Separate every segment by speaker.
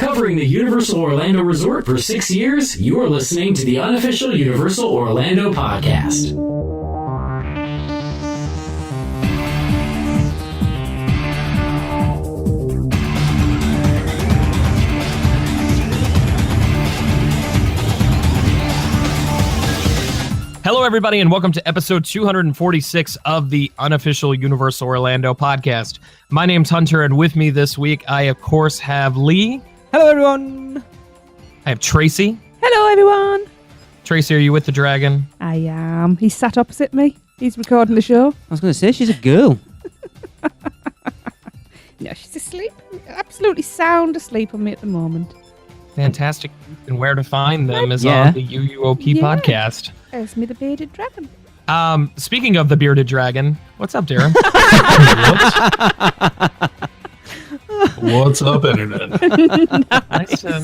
Speaker 1: Covering the Universal Orlando Resort for 6 years, you are listening to the unofficial Universal Orlando podcast.
Speaker 2: Hello, everybody, and welcome to episode 246 of the unofficial Universal Orlando podcast. My name's Hunter, and with me this week, I, of course, have Lee.
Speaker 3: Hello, everyone.
Speaker 2: I have Tracy.
Speaker 4: Hello, everyone.
Speaker 2: Tracy, are you with the dragon?
Speaker 4: I am. He's sat opposite me. He's recording the show.
Speaker 3: I was going to say, she's a girl.
Speaker 4: No, she's asleep. Absolutely sound asleep on me at the moment.
Speaker 2: Fantastic. And where to find them is
Speaker 3: Yeah.
Speaker 2: on the UUOP podcast.
Speaker 4: There's me, the bearded dragon.
Speaker 2: Speaking of the bearded dragon, what's up, Darren?
Speaker 5: What's up, Internet?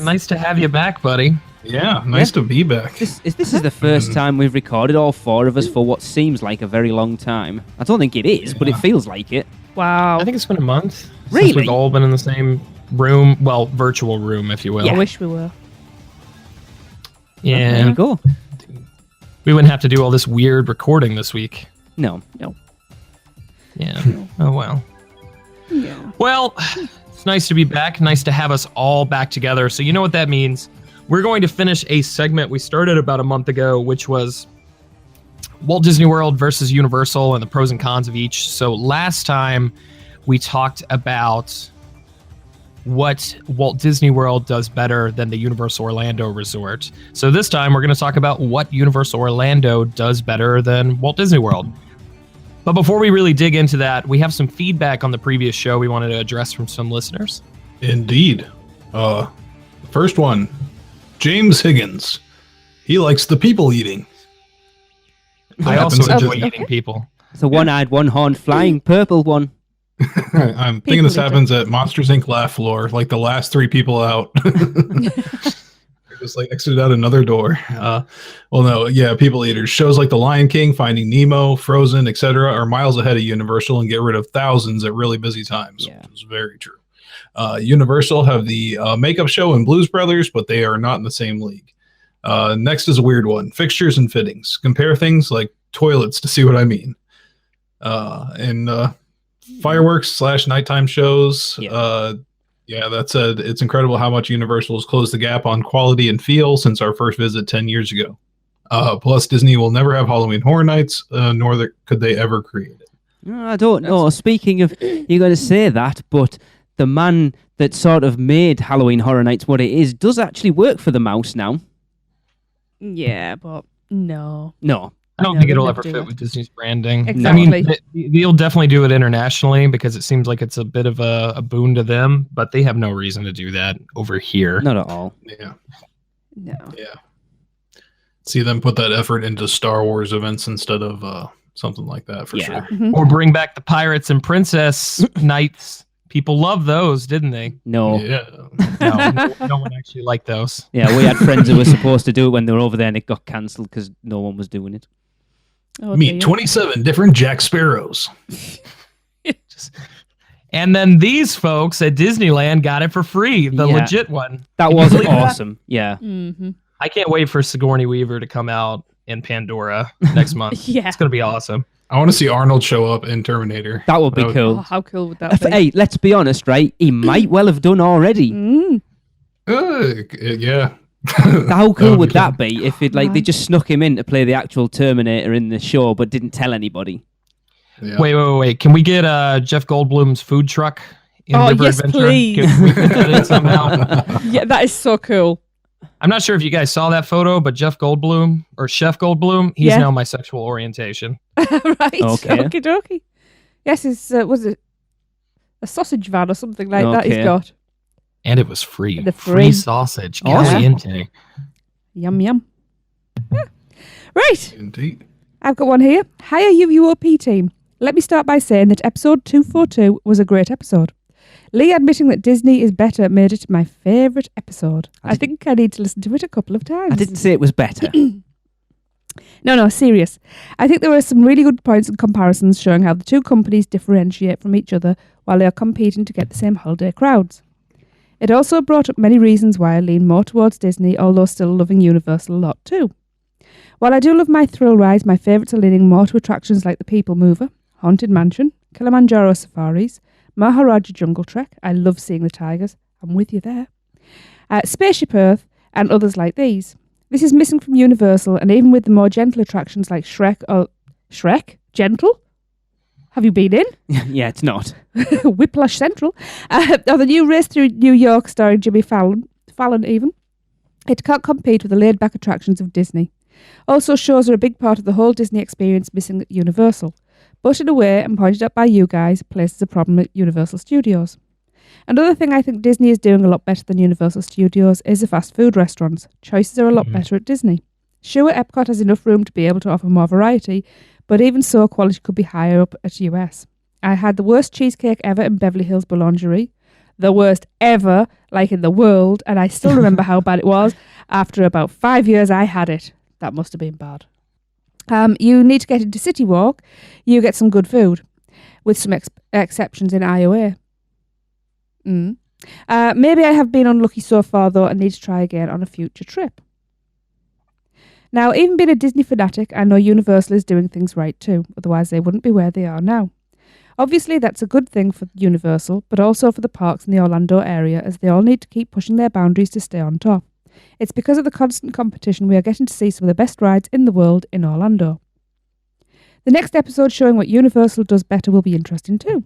Speaker 2: Nice to have you back, buddy.
Speaker 5: Yeah, nice to be back.
Speaker 3: This is the first time we've recorded, all four of us, for what seems like a very long time. I don't think it is, but it feels like it.
Speaker 4: Wow.
Speaker 2: I think it's been a month.
Speaker 3: Really?
Speaker 2: Since we've all been in the same room. Well, virtual room, if you will.
Speaker 4: I wish we were.
Speaker 2: Yeah.
Speaker 3: There you go.
Speaker 2: We wouldn't have to do all this weird recording this week.
Speaker 3: No.
Speaker 2: Yeah. Oh, well.
Speaker 4: Yeah.
Speaker 2: Well, it's nice to be back. Nice to have us all back together. So you know what that means. We're going to finish a segment we started about a month ago, which was Walt Disney World versus Universal and the pros and cons of each. So last time we talked about what Walt Disney World does better than the Universal Orlando Resort. So this time we're going to talk about what Universal Orlando does better than Walt Disney World. But before we really dig into that, we have some feedback on the previous show we wanted to address from some listeners.
Speaker 5: Indeed. First one, James Higgins. He likes the people eating.
Speaker 2: I also enjoy eating people.
Speaker 3: It's a one-eyed, one-horned, flying purple one.
Speaker 5: I'm thinking this happens at Monsters Inc. Laugh Floor, like the last three people out. Just like exited out another door. People eaters. Shows like The Lion King, Finding Nemo, Frozen, etc. are miles ahead of Universal and get rid of thousands at really busy times.
Speaker 3: Yeah.
Speaker 5: Which is very true. Universal have the makeup show and Blues Brothers, but they are not in the same league. Next is a weird one. Fixtures and fittings. Compare things like toilets to see what I mean. Fireworks / nighttime shows. It's incredible how much Universal has closed the gap on quality and feel since our first visit 10 years ago. Plus, Disney will never have Halloween Horror Nights, nor could they ever create it.
Speaker 3: I don't know. Speaking of, you're going to say that, but the man that sort of made Halloween Horror Nights what it is does actually work for the mouse now.
Speaker 4: Yeah, but no.
Speaker 2: I don't think it'll ever fit with Disney's branding.
Speaker 4: Exactly.
Speaker 2: I mean, they'll definitely do it internationally because it seems like it's a bit of a boon to them, but they have no reason to do that over here.
Speaker 3: Not at all.
Speaker 5: Yeah.
Speaker 4: No.
Speaker 5: Yeah. See them put that effort into Star Wars events instead of something like that, for sure.
Speaker 4: Mm-hmm.
Speaker 2: Or bring back the Pirates and Princess Nights. People love those, didn't they?
Speaker 3: No.
Speaker 5: Yeah.
Speaker 2: No one actually liked those.
Speaker 3: Yeah, we had friends who were supposed to do it when they were over there and it got cancelled because no one was doing it.
Speaker 4: Oh,
Speaker 5: Meet 27 different Jack Sparrows.
Speaker 2: And then these folks at Disneyland got it for free, the legit one.
Speaker 3: That was awesome. Yeah.
Speaker 4: Mm-hmm.
Speaker 2: I can't wait for Sigourney Weaver to come out in Pandora next month.
Speaker 4: Yeah.
Speaker 2: It's going to be awesome.
Speaker 5: I want to see Arnold show up in Terminator.
Speaker 3: That would be
Speaker 4: Oh,
Speaker 3: cool.
Speaker 4: how cool would that be?
Speaker 3: Hey, let's be honest, right? He might well have done already.
Speaker 4: Mm.
Speaker 5: Yeah.
Speaker 3: How cool would
Speaker 5: be
Speaker 3: that be if they just snuck him in to play the actual Terminator in the show but didn't tell anybody?
Speaker 5: Yeah.
Speaker 2: Wait. Can we get Jeff Goldblum's food truck in River
Speaker 4: yes,
Speaker 2: Adventure?
Speaker 4: please.
Speaker 2: Can we fit that in somehow?
Speaker 4: Yeah, that is so cool.
Speaker 2: I'm not sure if you guys saw that photo, but Jeff Goldblum, or Chef Goldblum, he's now my sexual orientation.
Speaker 4: Right.
Speaker 3: Okay.
Speaker 4: Okie dokie. Yes, it's, was it a sausage van or something like that he's got?
Speaker 2: And it was free.
Speaker 4: The
Speaker 2: free
Speaker 4: free.
Speaker 2: sausage.
Speaker 3: Awesome.
Speaker 2: Caliente.
Speaker 4: Yum, yum. Yeah. Right.
Speaker 5: Indeed.
Speaker 4: I've got one here. Hiya UUOP team. Let me start by saying that episode 242 was a great episode. Lee admitting that Disney is better made it my favourite episode. I think I need to listen to it a couple of times.
Speaker 3: I didn't say it was better.
Speaker 4: No, serious. I think there were some really good points and comparisons showing how the two companies differentiate from each other while they are competing to get the same holiday crowds. It also brought up many reasons why I lean more towards Disney, although still loving Universal a lot too. While I do love my thrill rides, my favourites are leaning more to attractions like the People Mover, Haunted Mansion, Kilimanjaro Safaris, Maharaja Jungle Trek. I love seeing the tigers. I'm with you there. Spaceship Earth, and others like these. This is missing from Universal, and even with the more gentle attractions like Shrek? Gentle? Have you been in?
Speaker 3: Yeah, it's not.
Speaker 4: Whiplash Central. Or the new Race Through New York starring Jimmy Fallon even. It can't compete with the laid-back attractions of Disney. Also, shows are a big part of the whole Disney experience missing at Universal. But in a way, and pointed out by you guys, places a problem at Universal Studios. Another thing I think Disney is doing a lot better than Universal Studios is the fast food restaurants. Choices are a lot better at Disney. Sure, Epcot has enough room to be able to offer more variety, but even so, quality could be higher up at US. I had the worst cheesecake ever in Beverly Hills Boulangerie. The worst ever, like in the world, and I still remember how bad it was. After about 5 years, I had it. That must have been bad. You need to get into City Walk. You get some good food, with some exceptions in IOA. Maybe I have been unlucky so far, though, and need to try again on a future trip. Now, even being a Disney fanatic, I know Universal is doing things right too, otherwise they wouldn't be where they are now. Obviously, that's a good thing for Universal, but also for the parks in the Orlando area, as they all need to keep pushing their boundaries to stay on top. It's because of the constant competition we are getting to see some of the best rides in the world in Orlando. The next episode showing what Universal does better will be interesting too.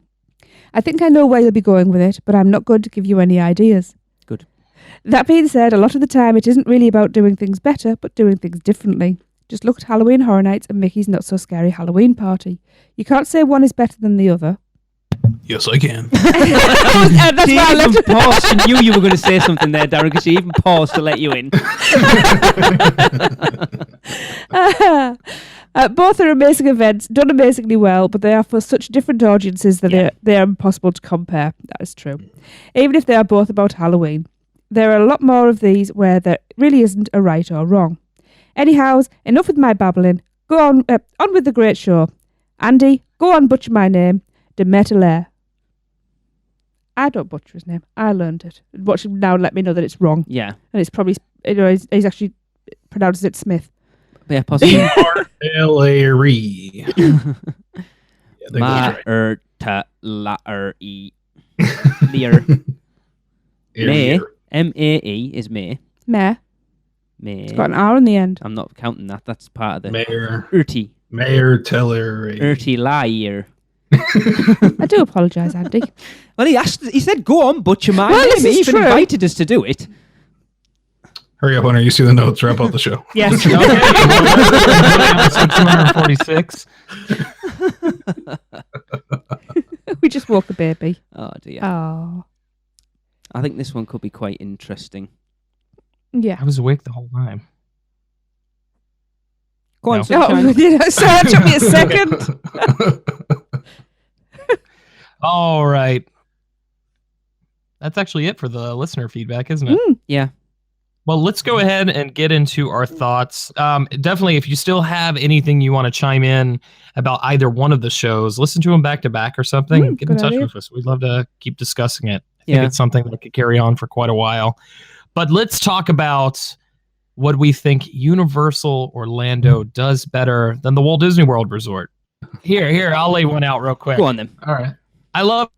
Speaker 4: I think I know where you'll be going with it, but I'm not going to give you any ideas.
Speaker 3: Good.
Speaker 4: That being said, a lot of the time it isn't really about doing things better, but doing things differently. Just look at Halloween Horror Nights and Mickey's Not So Scary Halloween Party. You can't say one is better than the other.
Speaker 5: Yes, I can.
Speaker 4: That's
Speaker 3: She
Speaker 4: why I
Speaker 3: even
Speaker 4: left.
Speaker 3: paused. She knew you were going to say something there, Darren, because she even paused to let you in.
Speaker 4: Both are amazing events, done amazingly well, but they are for such different audiences that they are impossible to compare. That is true. Even if they are both about Halloween. There are a lot more of these where there really isn't a right or wrong. Anyhow, enough with my babbling. Go on with the great show. Andy, go on, butcher my name. De Metalair. I don't butcher his name. I learned it. Watch him now let me know that it's wrong.
Speaker 3: Yeah.
Speaker 4: And it's probably, he's actually pronounces it Smith.
Speaker 3: Yeah, possibly.
Speaker 5: Larry.
Speaker 3: Ma-er-ta-la-er-e. Lear. May. M-A-E is May.
Speaker 4: Mare.
Speaker 3: May.
Speaker 4: It's got an R on the end.
Speaker 3: I'm not counting that. That's part of the...
Speaker 5: Mayor.
Speaker 3: Urti.
Speaker 5: Mayor Teller.
Speaker 3: Urti Liar.
Speaker 4: I do apologise, Andy.
Speaker 3: Well, he said, go on, butcher my
Speaker 4: Well,
Speaker 3: name.
Speaker 4: this is
Speaker 3: He even
Speaker 4: true.
Speaker 3: invited us to do it.
Speaker 5: Hurry up, Hunter. You see the notes. Wrap up the show.
Speaker 4: Yes.
Speaker 2: Okay. Episode 246.
Speaker 4: We just woke a baby.
Speaker 3: Oh, dear.
Speaker 4: Oh.
Speaker 3: I think this one could be quite interesting.
Speaker 4: Yeah.
Speaker 2: I was awake the whole time.
Speaker 3: Go on,
Speaker 2: No.
Speaker 3: Sunshine.
Speaker 4: So it took me a second.
Speaker 2: All right. That's actually it for the listener feedback, isn't it?
Speaker 3: Yeah.
Speaker 2: Well, let's go ahead and get into our thoughts. Definitely, if you still have anything you want to chime in about either one of the shows, listen to them back to back or something. Get in
Speaker 4: good
Speaker 2: touch
Speaker 4: idea.
Speaker 2: with us. We'd love to keep discussing it. I think
Speaker 3: Yeah.
Speaker 2: it's something that could carry on for quite a while. But let's talk about what we think Universal Orlando does better than the Walt Disney World Resort. Here, I'll lay one out real quick.
Speaker 3: Go on, then.
Speaker 2: All right. I love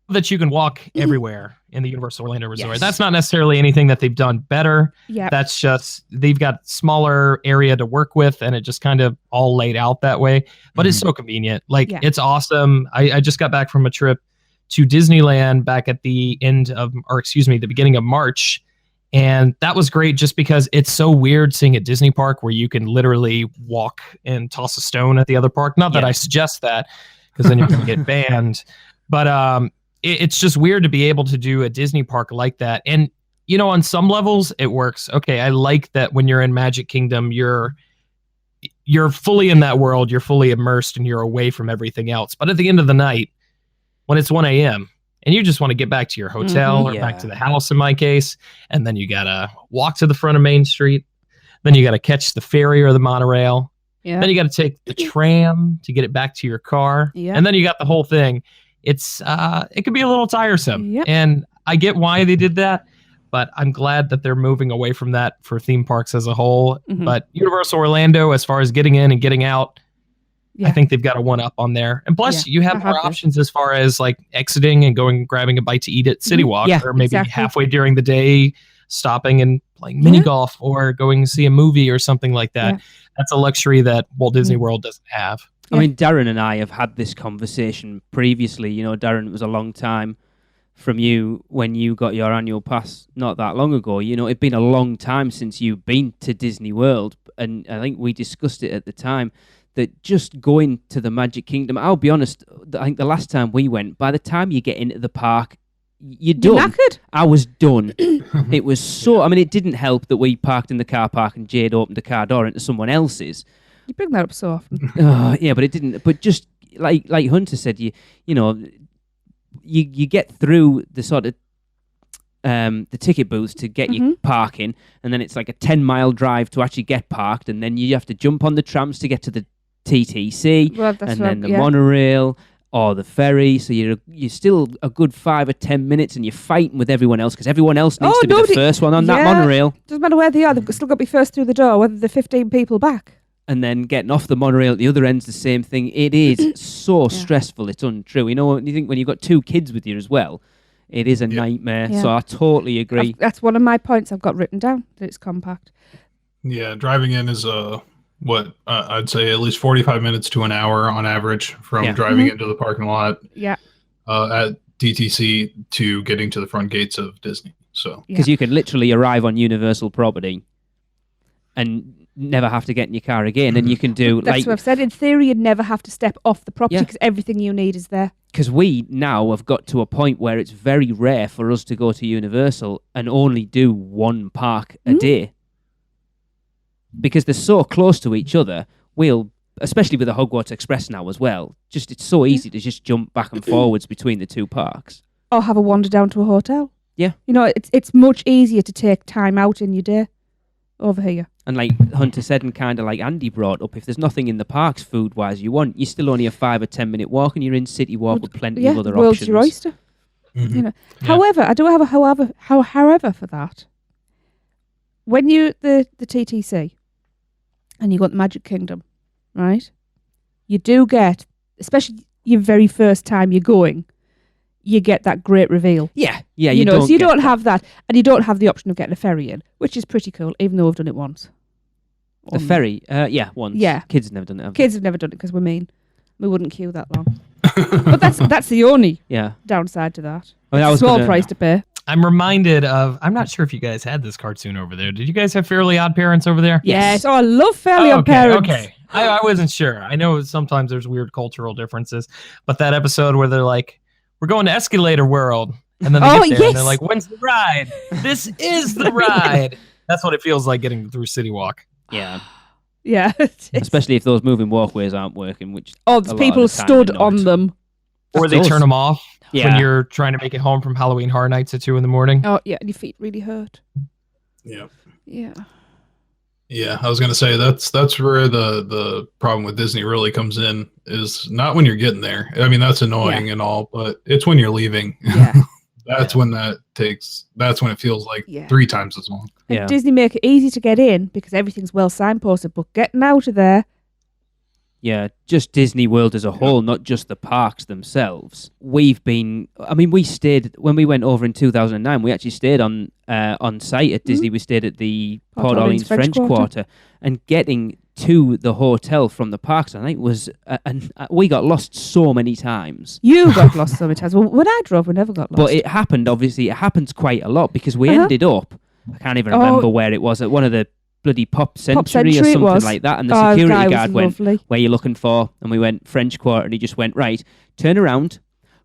Speaker 2: that you can walk everywhere in the Universal Orlando Resort.
Speaker 3: Yes.
Speaker 2: That's not necessarily anything that they've done better.
Speaker 4: Yeah.
Speaker 2: That's just they've got smaller area to work with, and it just kind of all laid out that way. But it's so convenient. Like,
Speaker 4: Yeah.
Speaker 2: it's awesome. I just got back from a trip to Disneyland back at the beginning of March. And that was great just because it's so weird seeing a Disney park where you can literally walk and toss a stone at the other park. Not that I suggest that, because then you're going to get banned. But it's just weird to be able to do a Disney park like that. And, you know, on some levels, it works. Okay, I like that when you're in Magic Kingdom, you're fully in that world, you're fully immersed, and you're away from everything else. But at the end of the night, when it's 1 a.m., and you just want to get back to your hotel or back to the house in my case, and then you got to walk to the front of Main Street, then you got to catch the ferry or the monorail,
Speaker 4: Yeah.
Speaker 2: then you got to take the tram to get it back to your car,
Speaker 4: Yeah.
Speaker 2: and then you got the whole thing. It's it can be a little tiresome.
Speaker 4: Yep.
Speaker 2: And I get why they did that, but I'm glad that they're moving away from that for theme parks as a whole.
Speaker 4: Mhm.
Speaker 2: But Universal Orlando, as far as getting in and getting out,
Speaker 4: Yeah.
Speaker 2: I think they've got a one up on there. And plus,
Speaker 4: Yeah,
Speaker 2: you have
Speaker 4: I
Speaker 2: more
Speaker 4: have this.
Speaker 2: options as far as like exiting and going and grabbing a bite to eat at City Walk,
Speaker 3: Yeah,
Speaker 2: or maybe
Speaker 4: exactly.
Speaker 2: halfway during the day, stopping and playing mini golf or going to see a movie or something like that.
Speaker 4: Yeah.
Speaker 2: That's a luxury that Walt Disney World doesn't have.
Speaker 3: I mean, Darren and I have had this conversation previously. You know, Darren, it was a long time from you when you got your annual pass not that long ago. You know, it'd been a long time since you've been to Disney World. And I think we discussed it at the time that just going to the Magic Kingdom, I'll be honest, I think the last time we went, by the time you get into the park, you're
Speaker 4: You're
Speaker 3: done.
Speaker 4: knackered.
Speaker 3: I was done. It was so, I mean, it didn't help that we parked in the car park and Jade opened the car door into someone else's.
Speaker 4: You bring that up so often.
Speaker 3: Yeah, but it didn't. But just like Hunter said, you know, you get through the sort of the ticket booths to get your parking, and then it's like a 10-mile drive to actually get parked, and then you have to jump on the trams to get to the TTC,
Speaker 4: Well, that's
Speaker 3: and
Speaker 4: what-
Speaker 3: then the
Speaker 4: yeah.
Speaker 3: monorail or the ferry. So you're still a good 5 or 10 minutes, and you're fighting with everyone else because everyone else needs to be
Speaker 4: nobody-
Speaker 3: the first one on that
Speaker 4: Yeah.
Speaker 3: monorail.
Speaker 4: Doesn't matter where they are, they've still got to be first through the door, whether they're 15 people back.
Speaker 3: And then getting off the monorail at the other end's the same thing. It is so stressful, it's untrue. You know, you think when you've got 2 kids with you as well, it is a nightmare.
Speaker 4: Yeah.
Speaker 3: So I totally agree.
Speaker 4: That's one of my points I've got written down, that it's compact.
Speaker 5: Yeah, driving in is I'd say at least 45 minutes to an hour on average from driving into the parking lot
Speaker 4: Yeah.
Speaker 5: at DTC to getting to the front gates of Disney. So
Speaker 3: Because you can literally arrive on Universal property and never have to get in your car again. And you can do,
Speaker 4: That's
Speaker 3: like,
Speaker 4: what I've said. In theory, you'd never have to step off the property
Speaker 3: Yeah.
Speaker 4: because everything you need is there.
Speaker 3: because we now have got to a point where it's very rare for us to go to Universal and only do one park a day. Because they're so close to each other, especially with the Hogwarts Express now as well, it's so easy to just jump back and forwards between the 2 parks.
Speaker 4: Or have a wander down to a hotel.
Speaker 3: Yeah.
Speaker 4: You know, it's much easier to take time out in your day over here.
Speaker 3: And like Hunter said, and kind of like Andy brought up, if there's nothing in the parks food-wise you want, you're still only a 5 or 10 minute walk, and you're in City Walk with plenty of other
Speaker 4: world's
Speaker 3: options.
Speaker 4: your oyster. You know. However, I do have a however for that. When you the TTC and you got the Magic Kingdom, right? You do get, especially your very first time you're going, you get that great reveal.
Speaker 3: Yeah,
Speaker 4: You know, so you don't have that, and you don't have the option of getting a ferry in, which is pretty cool, even though we've done it once.
Speaker 3: the ferry. Once.
Speaker 4: Yeah.
Speaker 3: Kids have never done it. have they?
Speaker 4: Kids have never done it because we're mean. We wouldn't queue that long. But that's the only
Speaker 3: Yeah.
Speaker 4: downside to that.
Speaker 3: I mean, I was
Speaker 4: Small
Speaker 3: gonna-
Speaker 4: price to pay.
Speaker 2: I'm reminded of, I'm not sure if you guys had this cartoon over there. Did you guys have Fairly Odd Parents over there?
Speaker 3: Yes.
Speaker 4: Oh, I love Fairly Odd Parents.
Speaker 2: Okay. I wasn't sure. I know sometimes there's weird cultural differences, but that episode where they're like, we're going to Escalator World. And then they
Speaker 4: Oh,
Speaker 2: get there and they're
Speaker 4: yes.
Speaker 2: like, when's the ride? This is the ride. That's what it feels like getting through City Walk.
Speaker 3: Yeah.
Speaker 4: Yeah.
Speaker 3: Especially if those moving walkways aren't working, which
Speaker 4: Oh,
Speaker 3: a
Speaker 4: there's
Speaker 3: lot
Speaker 4: people
Speaker 3: of the time
Speaker 4: stood
Speaker 3: they're not.
Speaker 4: on them.
Speaker 2: Or they
Speaker 3: those.
Speaker 2: turn them off
Speaker 3: Yeah.
Speaker 2: when you're trying to make it home from Halloween Horror Nights at 2 a.m.
Speaker 4: Oh, yeah, and your feet really hurt.
Speaker 5: yeah.
Speaker 4: Yeah.
Speaker 5: Yeah, I was gonna say that's where the problem with Disney really comes in, is not when you're getting there. I mean, that's annoying and all, but it's when you're leaving.
Speaker 4: Yeah.
Speaker 5: That's when it feels like
Speaker 4: Yeah.
Speaker 5: 3 times as long.
Speaker 4: And
Speaker 3: Yeah.
Speaker 4: Disney make it easy to get in because everything's well signposted, but getting out of there,
Speaker 3: Yeah, just Disney World as a whole, not just the parks themselves. We stayed, when we went over in 2009, we actually stayed on site at Disney. We stayed at the Port Orleans French Quarter. And getting to the hotel from the parks, I think, was, we got lost so many times.
Speaker 4: you got lost so many times. Well, when I drove, we never got lost.
Speaker 3: But it happens quite a lot because we ended up, I can't even
Speaker 4: Oh.
Speaker 3: remember where it was, at one of the bloody Pop Century or
Speaker 4: Century it
Speaker 3: something
Speaker 4: was.
Speaker 3: like that. And the
Speaker 4: Oh,
Speaker 3: security
Speaker 4: guy was
Speaker 3: guard went,
Speaker 4: lovely.
Speaker 3: where you looking for? And we went French Quarter, and he just went, right, turn around,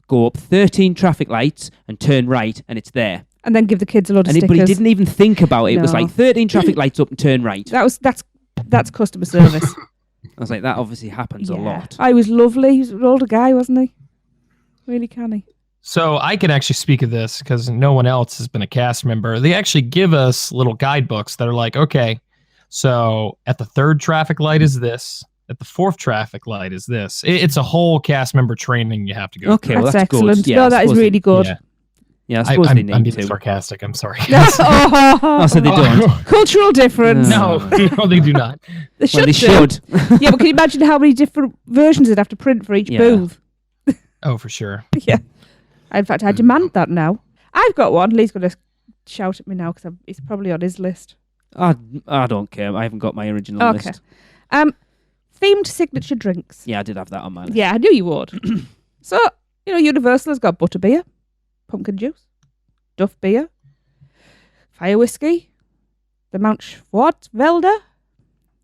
Speaker 3: go up 13 traffic lights and turn right, and it's there.
Speaker 4: And then give the kids a load of
Speaker 3: But he
Speaker 4: stickers.
Speaker 3: didn't even think about it. It was
Speaker 4: No.
Speaker 3: like 13 traffic lights up and turn right.
Speaker 4: That's customer service.
Speaker 3: I was like, that obviously happens a lot.
Speaker 4: I was lovely. He was an older guy, wasn't he? Really canny.
Speaker 2: So I can actually speak of this because no one else has been a cast member. They actually give us little guidebooks that are like, okay, so at the 3rd traffic light is this. At the 4th traffic light is this. It's a whole cast member training you have to go
Speaker 3: Okay,
Speaker 2: through.
Speaker 3: well,
Speaker 4: That's
Speaker 3: that's
Speaker 4: excellent.
Speaker 3: good. Yeah,
Speaker 4: no,
Speaker 3: I
Speaker 4: that is
Speaker 3: suppose
Speaker 4: really good.
Speaker 2: Yeah.
Speaker 3: Yeah, I suppose they need
Speaker 2: I'm being
Speaker 3: to.
Speaker 2: sarcastic. I'm sorry.
Speaker 3: Oh, so they don't.
Speaker 4: Cultural difference.
Speaker 2: No, they do not.
Speaker 4: They should.
Speaker 3: Well, they should.
Speaker 4: Yeah, but can you imagine how many different versions they'd have to print for each
Speaker 3: Yeah.
Speaker 4: booth?
Speaker 2: Oh, for sure.
Speaker 4: Yeah. In fact, I demand that now. I've got one. Lee's going to shout at me now because it's probably on his list.
Speaker 3: I don't care. I haven't got my original
Speaker 4: Okay.
Speaker 3: list.
Speaker 4: Themed signature drinks.
Speaker 3: Yeah, I did have that on my list.
Speaker 4: Yeah, I knew you would. So, Universal has got butterbeer, pumpkin juice, Duff beer, fire whiskey, the Mount Schwarzwälder,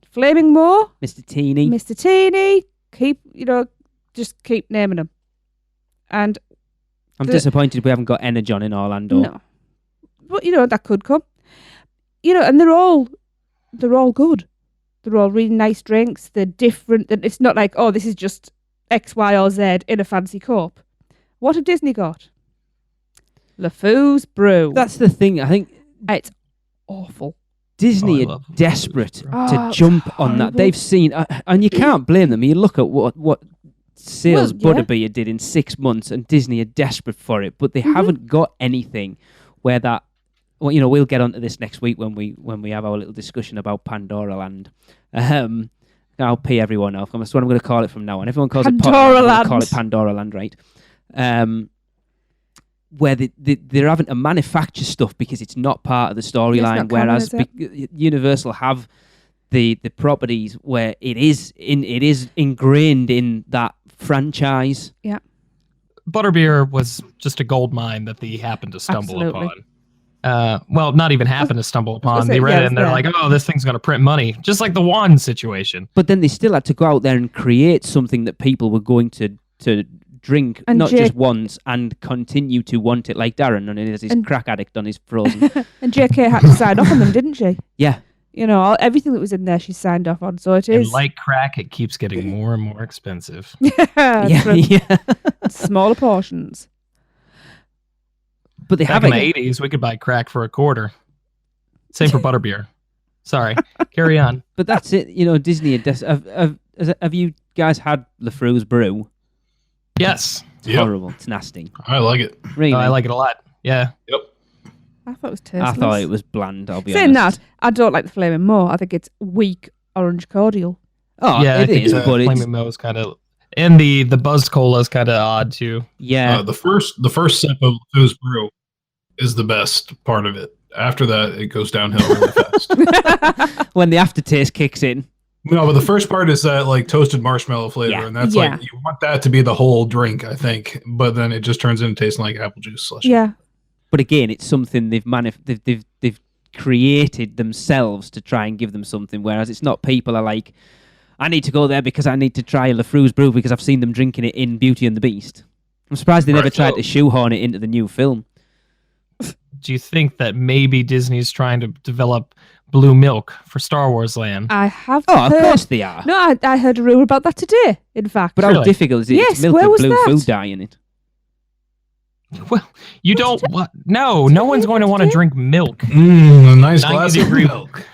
Speaker 4: Flaming Moor,
Speaker 3: Mr. Teeny.
Speaker 4: Mr. Teeny. Just keep naming them. And
Speaker 3: I'm disappointed we haven't got Energon in Orlando.
Speaker 4: no, but that could come. And they're all good. They're all really nice drinks. They're different. It's not like, oh, this is just X, Y, or Z in a fancy cup. What have Disney got? LeFou's Brew.
Speaker 3: That's the thing. I think
Speaker 4: It's awful.
Speaker 3: Disney
Speaker 2: I
Speaker 3: are
Speaker 2: love
Speaker 3: desperate
Speaker 2: LeFou's
Speaker 3: to
Speaker 4: it's
Speaker 3: jump on that.
Speaker 4: horrible.
Speaker 3: They've seen, and you can't blame them. You look at what sales
Speaker 4: Well, yeah.
Speaker 3: Butterbeer did in 6 months, and Disney are desperate for it, but they
Speaker 4: Mm-hmm.
Speaker 3: haven't got anything where that. Well, we'll get onto this next week when we have our little discussion about Pandora Land. I'll pay everyone off. That's what I'm going to call it from now on. Everyone calls
Speaker 4: Pandora
Speaker 3: it I'm
Speaker 4: Land.
Speaker 3: gonna call it Pandora Land, right? Where they're having to manufacture stuff because it's not part of the storyline.
Speaker 4: not canon,
Speaker 3: Whereas
Speaker 4: is it?
Speaker 3: Universal have the properties where it is ingrained in that franchise.
Speaker 4: Yeah.
Speaker 2: Butterbeer was just a gold mine that they happened to stumble
Speaker 4: Absolutely.
Speaker 2: upon. Well, not even happen to stumble upon.
Speaker 4: say,
Speaker 2: They read
Speaker 4: yeah,
Speaker 2: it and they're
Speaker 4: yeah.
Speaker 2: like, oh, this thing's going to print money. Just like the wand situation.
Speaker 3: But then they still had to go out there and create something that people were going to drink,
Speaker 4: And
Speaker 3: not
Speaker 4: Jake-
Speaker 3: just once, and continue to want it, like Darren, and his
Speaker 4: And-
Speaker 3: crack addict on his frozen.
Speaker 4: And JK had to sign off on them, didn't she?
Speaker 3: Yeah.
Speaker 4: Everything that was in there, she signed off on. So it
Speaker 2: And
Speaker 4: is
Speaker 2: like crack, it keeps getting more and more expensive.
Speaker 3: Yeah,
Speaker 4: for
Speaker 3: yeah.
Speaker 4: smaller portions.
Speaker 3: But they
Speaker 2: Back
Speaker 3: have
Speaker 2: in
Speaker 3: it.
Speaker 2: the 80s, we could buy crack for $0.25. Same for butterbeer. Sorry. Carry on.
Speaker 3: But that's it. Disney. Have you guys had LeFou's Brew?
Speaker 2: Yes.
Speaker 3: It's
Speaker 5: Yep.
Speaker 3: horrible. It's nasty.
Speaker 5: I like it.
Speaker 3: Really.
Speaker 2: I like it a lot. Yeah.
Speaker 5: Yep.
Speaker 4: I thought it was
Speaker 3: I
Speaker 4: tasteless.
Speaker 3: thought it was bland. I'll be
Speaker 4: Saying
Speaker 3: honest.
Speaker 4: that, I don't like the Flaming Moor. I think it's weak orange cordial.
Speaker 3: Oh,
Speaker 2: yeah, I
Speaker 3: it
Speaker 2: think
Speaker 3: is.
Speaker 2: the
Speaker 3: But it's
Speaker 2: Flaming Moe is kind of, and the Buzzed Cola is kind of odd too.
Speaker 3: yeah.
Speaker 5: The first sip of LeFou's Brew is the best part of it. After that, it goes downhill really fast.
Speaker 3: When the aftertaste kicks in.
Speaker 5: No, but the first part is that like toasted marshmallow flavor,
Speaker 3: Yeah.
Speaker 5: and that's
Speaker 4: Yeah.
Speaker 5: like you want that to be the whole drink, I think. But then it just turns into tasting like apple juice slush.
Speaker 4: Yeah.
Speaker 3: But again, it's something they've created themselves to try and give them something. Whereas it's not people are like, I need to go there because I need to try LeFou's Brew because I've seen them drinking it in Beauty and the Beast. I'm surprised they never
Speaker 5: Right,
Speaker 3: tried
Speaker 5: so-
Speaker 3: to shoehorn it into the new film.
Speaker 2: Do you think that maybe Disney's trying to develop blue milk for Star Wars Land?
Speaker 4: I have
Speaker 3: Oh, of
Speaker 4: heard.
Speaker 3: course they are.
Speaker 4: No, I heard a rumor about that today, in fact.
Speaker 3: But how
Speaker 2: Really?
Speaker 3: difficult is it
Speaker 4: Yes,
Speaker 3: to milk
Speaker 4: where
Speaker 3: with
Speaker 4: was
Speaker 3: blue
Speaker 4: that?
Speaker 3: food dye in it?
Speaker 2: Well, you don't. What? No one's going to want to drink milk.
Speaker 5: A nice
Speaker 2: 90
Speaker 5: glass of
Speaker 2: degree
Speaker 5: milk.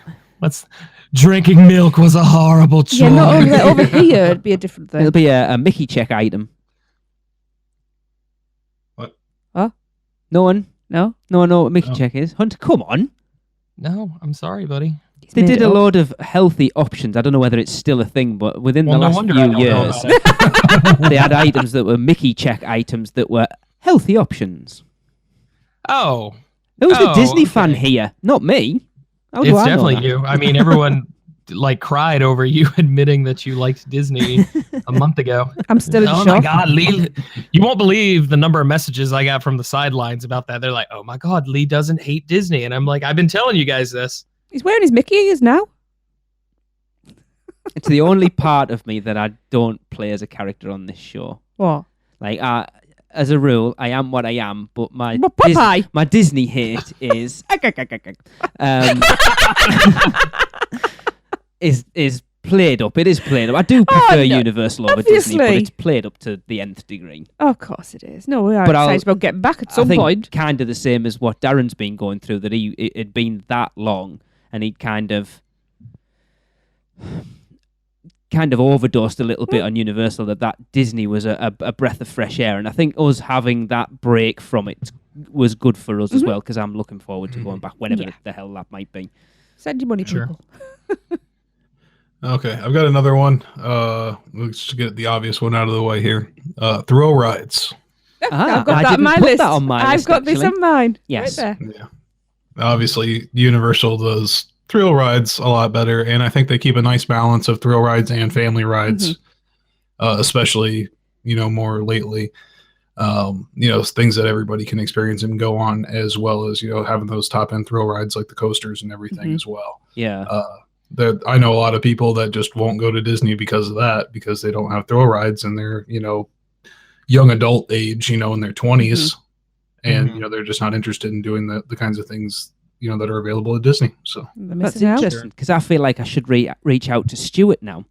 Speaker 2: Drinking milk was a horrible choice.
Speaker 4: Yeah, not over here, it'd be a different
Speaker 3: It'll
Speaker 4: thing.
Speaker 3: be a Mickey check item.
Speaker 5: What?
Speaker 4: Huh?
Speaker 3: No one?
Speaker 4: No?
Speaker 3: No one know what Mickey
Speaker 5: No.
Speaker 3: check is? Hunter, come on.
Speaker 2: No, I'm sorry, buddy.
Speaker 4: He's
Speaker 3: They
Speaker 4: made
Speaker 3: did
Speaker 4: it
Speaker 3: a
Speaker 4: up.
Speaker 3: load of healthy options. I don't know whether it's still a thing, but within
Speaker 2: Well,
Speaker 3: the
Speaker 2: no
Speaker 3: last
Speaker 2: wonder I
Speaker 3: few
Speaker 2: don't know
Speaker 3: years,
Speaker 2: about it.
Speaker 3: they had items that were Mickey check items that were healthy options.
Speaker 2: Oh,
Speaker 3: Who's the
Speaker 2: Oh,
Speaker 3: Disney fan
Speaker 2: okay.
Speaker 3: here? Not me. How do
Speaker 2: it's
Speaker 3: I know
Speaker 2: definitely
Speaker 3: that?
Speaker 2: you. I mean, everyone cried over you admitting that you liked Disney a month ago.
Speaker 4: I'm still in
Speaker 2: Oh
Speaker 4: shock.
Speaker 2: my God, Lee! You won't believe the number of messages I got from the sidelines about that. They're like, "Oh my God, Lee doesn't hate Disney," and I'm like, "I've been telling you guys this."
Speaker 4: He's wearing his Mickey ears now.
Speaker 3: It's the only part of me that I don't play as a character on this show.
Speaker 4: What?
Speaker 3: Like, as a rule, I am what I am, but my
Speaker 4: Well, Popeye.
Speaker 3: my Disney hate is is played up. It is played up. I do prefer
Speaker 4: no,
Speaker 3: Universal over Disney, but
Speaker 4: obviously.
Speaker 3: it's played up to the nth degree.
Speaker 4: Oh, of course it is. No, we are
Speaker 3: But I'll-
Speaker 4: excited about getting back at
Speaker 3: I
Speaker 4: some
Speaker 3: think
Speaker 4: point.
Speaker 3: kind of the same as what Darren's been going through. That it had been that long, and he'd kind of overdosed a little bit on Universal. That Disney was a breath of fresh air, and I think us having that break from it was good for us as well, because I'm looking forward to going back whenever
Speaker 4: Yeah.
Speaker 3: the hell that might be.
Speaker 4: Send your money,
Speaker 2: Sure.
Speaker 4: people.
Speaker 5: Okay, I've got another one. Let's get the obvious one out of the way here. Thrill rides.
Speaker 4: I've got
Speaker 3: I
Speaker 4: that on
Speaker 3: didn't
Speaker 4: my
Speaker 3: put
Speaker 4: list.
Speaker 3: that on my
Speaker 4: I've
Speaker 3: list,
Speaker 4: got this
Speaker 3: actually.
Speaker 4: on mine.
Speaker 3: Yes.
Speaker 4: Right there.
Speaker 5: Yeah. Obviously, Universal does thrill rides a lot better, and I think they keep a nice balance of thrill rides and family rides, especially, more lately. Things that everybody can experience and go on, as well as, having those top end thrill rides like the coasters and everything as well.
Speaker 3: Yeah.
Speaker 5: That I know a lot of people that just won't go to Disney because of that, because they don't have thrill rides and they're, young adult age, in their 20s. And, they're just not interested in doing the kinds of things, that are available at Disney. So
Speaker 4: They're
Speaker 3: That's
Speaker 4: missing out.
Speaker 3: interesting, because I feel like I should reach out to Stuart now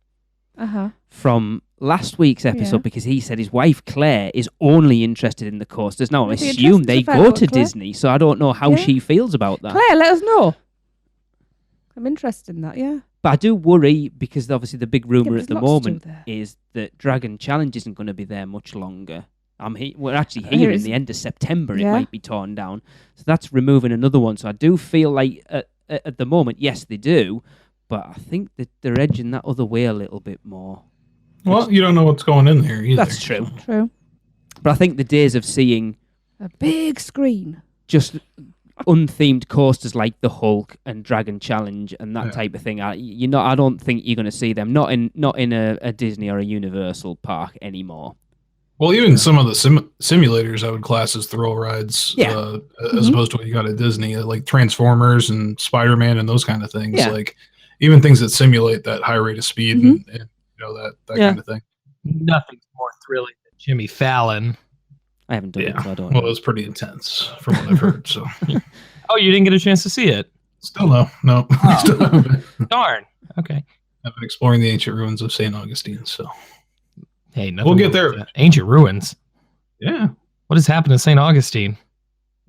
Speaker 3: from last week's episode,
Speaker 4: Yeah.
Speaker 3: because he said his wife Claire is only interested in the coasters. Now I
Speaker 4: Would be
Speaker 3: assume
Speaker 4: interesting
Speaker 3: they
Speaker 4: to find
Speaker 3: go
Speaker 4: out
Speaker 3: to
Speaker 4: with Claire.
Speaker 3: Disney, so I don't know how
Speaker 4: Yeah.
Speaker 3: she feels about that.
Speaker 4: Claire, let us know. I'm interested in that, yeah.
Speaker 3: But I do worry, because obviously the big rumour
Speaker 4: there's
Speaker 3: at the
Speaker 4: lots to do
Speaker 3: moment
Speaker 4: there.
Speaker 3: is that Dragon Challenge isn't going to be there much longer. We're actually
Speaker 4: Here
Speaker 3: hearing
Speaker 4: is-
Speaker 3: the end of September it
Speaker 4: Yeah.
Speaker 3: might be torn down. So that's removing another one. So I do feel like at the moment, yes, they do, but I think that they're edging that other way a little bit more.
Speaker 5: well, you don't know what's going in there either.
Speaker 3: That's true.
Speaker 4: True.
Speaker 3: But I think the days of seeing
Speaker 4: A big screen.
Speaker 3: just unthemed coasters like the Hulk and Dragon Challenge and that
Speaker 5: Yeah.
Speaker 3: type of thing, I don't think you're going to see them. Not in a Disney or a Universal park anymore.
Speaker 5: Well, even some of the simulators I would class as thrill rides,
Speaker 3: Yeah.
Speaker 5: as opposed to what you got at Disney, like Transformers and Spider-Man and those kind of things.
Speaker 3: Yeah.
Speaker 5: Like even things that simulate that high rate of speed and that
Speaker 3: Yeah.
Speaker 5: kind of thing.
Speaker 2: Nothing's more thrilling than Jimmy Fallon.
Speaker 3: I haven't done it, so I don't
Speaker 5: Well, it
Speaker 3: know.
Speaker 5: was pretty intense from what I've heard. So
Speaker 2: Oh, you didn't get a chance to see it?
Speaker 5: still no. Still haven't
Speaker 2: Darn. Okay.
Speaker 5: I've been exploring the ancient ruins of St. Augustine. So
Speaker 2: Hey,
Speaker 5: We'll get
Speaker 2: wrong
Speaker 5: there.
Speaker 2: with that. Ancient ruins.
Speaker 5: yeah.
Speaker 2: What has happened to St. Augustine?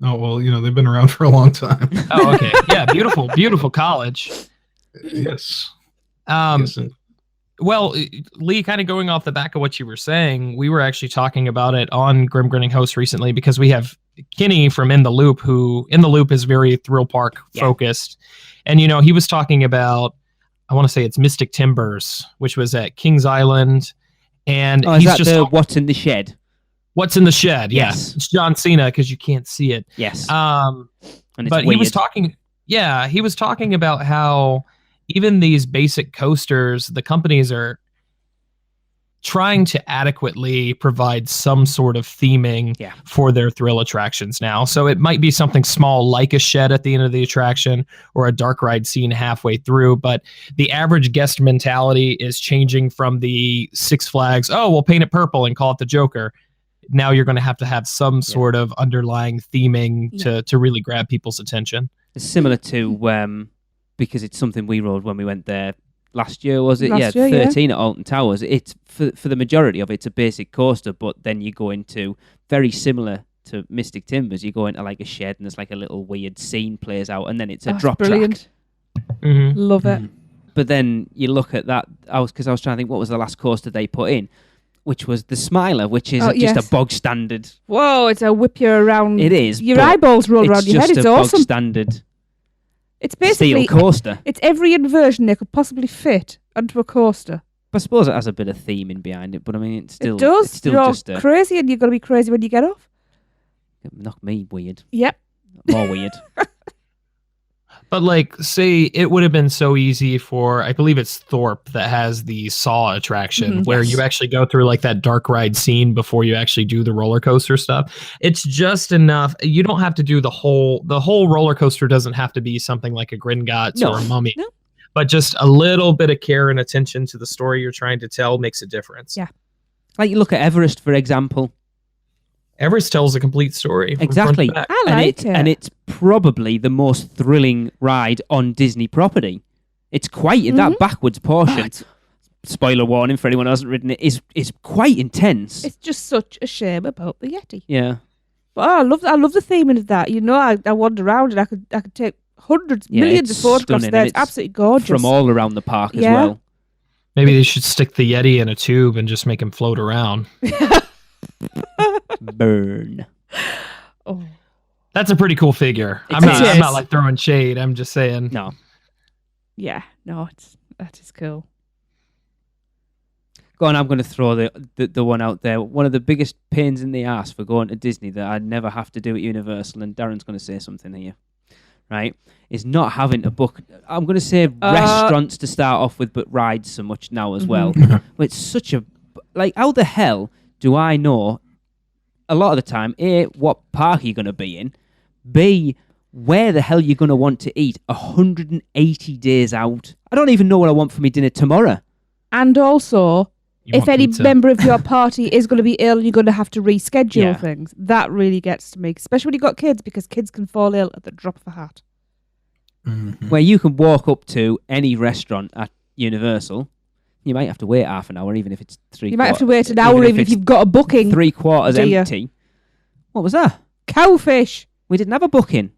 Speaker 5: Oh well, they've been around for a long time.
Speaker 2: Oh, okay. Yeah, beautiful, beautiful college.
Speaker 5: Yes.
Speaker 2: Um,
Speaker 5: Yes, and-
Speaker 2: Well, Lee, kind of going off the back of what you were saying, we were actually talking about it on Grim Grinning Host recently, because we have Kinney from In the Loop, who In the Loop is very thrill park focused. And, he was talking about, I want to say it's Mystic Timbers, which was at Kings Island. And
Speaker 3: Oh, is
Speaker 2: he's
Speaker 3: that
Speaker 2: just
Speaker 3: the What's in the Shed?
Speaker 2: What's in the Shed. Yeah.
Speaker 3: Yes.
Speaker 2: It's John Cena, because you can't see it.
Speaker 3: Yes. And it's
Speaker 2: But
Speaker 3: weird.
Speaker 2: he was talking about how even these basic coasters, the companies are trying to adequately provide some sort of theming for their thrill attractions now. So it might be something small like a shed at the end of the attraction or a dark ride scene halfway through, but the average guest mentality is changing from the Six Flags, oh, we'll paint it purple and call it the Joker. Now you're going to have some sort of underlying theming to really grab people's attention.
Speaker 3: It's similar to because it's something we rode when we went there last year, was it?
Speaker 4: Last year,
Speaker 3: 13 at Alton Towers. It's for the majority of it's a basic coaster, but then you go into very similar to Mystic Timbers. You go into like a shed and there's like a little weird scene plays out, and then it's a drop
Speaker 4: brilliant.
Speaker 3: track.
Speaker 2: Mm-hmm.
Speaker 4: Love it.
Speaker 3: But then you look at that. I was trying to think what was the last coaster they put in, which was the Smiler, which is just a bog standard.
Speaker 4: Whoa, it's a whip you around.
Speaker 3: It is.
Speaker 4: Your
Speaker 3: but
Speaker 4: eyeballs roll around your head.
Speaker 3: just
Speaker 4: It's
Speaker 3: a bog
Speaker 4: awesome.
Speaker 3: standard
Speaker 4: It's basically
Speaker 3: steel coaster.
Speaker 4: it's every inversion they could possibly fit onto a coaster.
Speaker 3: I suppose it has a bit of theming behind it, but I mean, it's still
Speaker 4: it does.
Speaker 3: It's still
Speaker 4: You're
Speaker 3: just a
Speaker 4: crazy, and you're going to be crazy when you get off.
Speaker 3: knock me weird,
Speaker 4: Yep.
Speaker 3: more weird.
Speaker 2: But like, say it would have been so easy for, I believe it's Thorpe that has the Saw attraction where
Speaker 3: Yes.
Speaker 2: you actually go through like that dark ride scene before you actually do the roller coaster stuff. It's just enough. You don't have to do the whole roller coaster doesn't have to be something like a Gringotts
Speaker 3: No.
Speaker 2: or a Mummy.
Speaker 4: No.
Speaker 2: But just a little bit of care and attention to the story you're trying to tell makes a difference.
Speaker 4: Yeah.
Speaker 3: Like you look at Everest, for example.
Speaker 2: Everest tells a complete story. from front to
Speaker 3: Exactly.
Speaker 2: back.
Speaker 4: I
Speaker 3: and
Speaker 4: like it.
Speaker 3: And it's probably the most thrilling ride on Disney property. It's quite in that backwards portion.
Speaker 4: it's-
Speaker 3: Spoiler warning for anyone who hasn't ridden it, is quite intense.
Speaker 4: It's just such a shame about the Yeti.
Speaker 3: Yeah.
Speaker 4: But I love the theming of that. I wander around and I could take hundreds,
Speaker 3: Yeah,
Speaker 4: millions of
Speaker 3: it's
Speaker 4: photographs
Speaker 3: stunning,
Speaker 4: there.
Speaker 3: and
Speaker 4: It's absolutely gorgeous.
Speaker 3: From all around the park as
Speaker 4: Yeah.
Speaker 3: well.
Speaker 2: Maybe they should stick the Yeti in a tube and just make him float around.
Speaker 3: Burn.
Speaker 4: Oh.
Speaker 2: That's a pretty cool figure.
Speaker 3: It
Speaker 2: I'm
Speaker 4: is.
Speaker 2: not like throwing shade. I'm just saying.
Speaker 3: No.
Speaker 4: Yeah, no, that is cool.
Speaker 3: Go on, I'm going to throw the one out there. One of the biggest pains in the ass for going to Disney that I'd never have to do at Universal, and Darren's going to say something here, right, is not having to book, I'm going to say restaurants to start off with, but rides so much now as well. But it's such a, like, how the hell do I know, a lot of the time, A, what park you're going to be in, B, where the hell you're going to want to eat 180 days out? I don't even know what I want for my dinner tomorrow.
Speaker 4: And also,
Speaker 2: You
Speaker 4: if
Speaker 2: want
Speaker 4: any
Speaker 2: pizza.
Speaker 4: member of your party is going to be ill, you're going to have to reschedule
Speaker 3: Yeah.
Speaker 4: things. That really gets to me, especially when you've got kids, because kids can fall ill at the drop of a hat.
Speaker 3: Where you can walk up to any restaurant at Universal, you might have to wait half an hour, even if it's three.
Speaker 4: You might have to wait an hour even if
Speaker 3: it's
Speaker 4: you've got a booking.
Speaker 3: 3/4
Speaker 4: dear.
Speaker 3: empty. What was that?
Speaker 4: Cowfish.
Speaker 3: We didn't have a booking.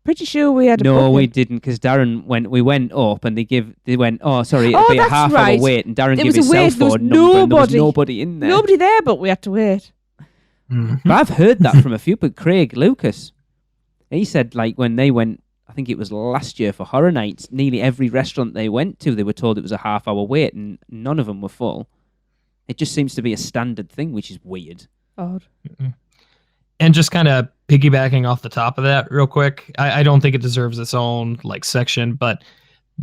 Speaker 4: Pretty sure we had a
Speaker 3: No,
Speaker 4: booking.
Speaker 3: we didn't, because Darren we went up and they went, oh, sorry, it'll
Speaker 4: Oh,
Speaker 3: be a
Speaker 4: that's
Speaker 3: half
Speaker 4: right.
Speaker 3: hour wait, and Darren
Speaker 4: It
Speaker 3: gave
Speaker 4: was
Speaker 3: his
Speaker 4: a
Speaker 3: cell
Speaker 4: wait, there was
Speaker 3: phone number, and there was
Speaker 4: nobody.
Speaker 3: nobody in there.
Speaker 4: Nobody there, but we had to wait.
Speaker 3: But I've heard that from a few, but Craig Lucas, he said, like, when they went, I think it was last year for Horror Nights, nearly every restaurant they went to, they were told it was a half hour wait, and none of them were full. It just seems to be a standard thing, which is weird.
Speaker 4: Odd.
Speaker 2: And just kind of piggybacking off the top of that real quick, I don't think it deserves its own like section, but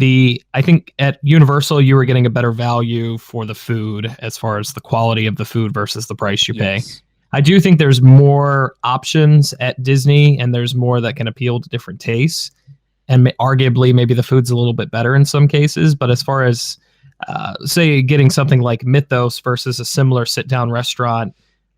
Speaker 2: I think at Universal you were getting a better value for the food as far as the quality of the food versus the price you pay.
Speaker 3: Yes.
Speaker 2: I do think there's more options at Disney, and there's more that can appeal to different tastes. And arguably, maybe the food's a little bit better in some cases. But as far as, say, getting something like Mythos versus a similar sit-down restaurant,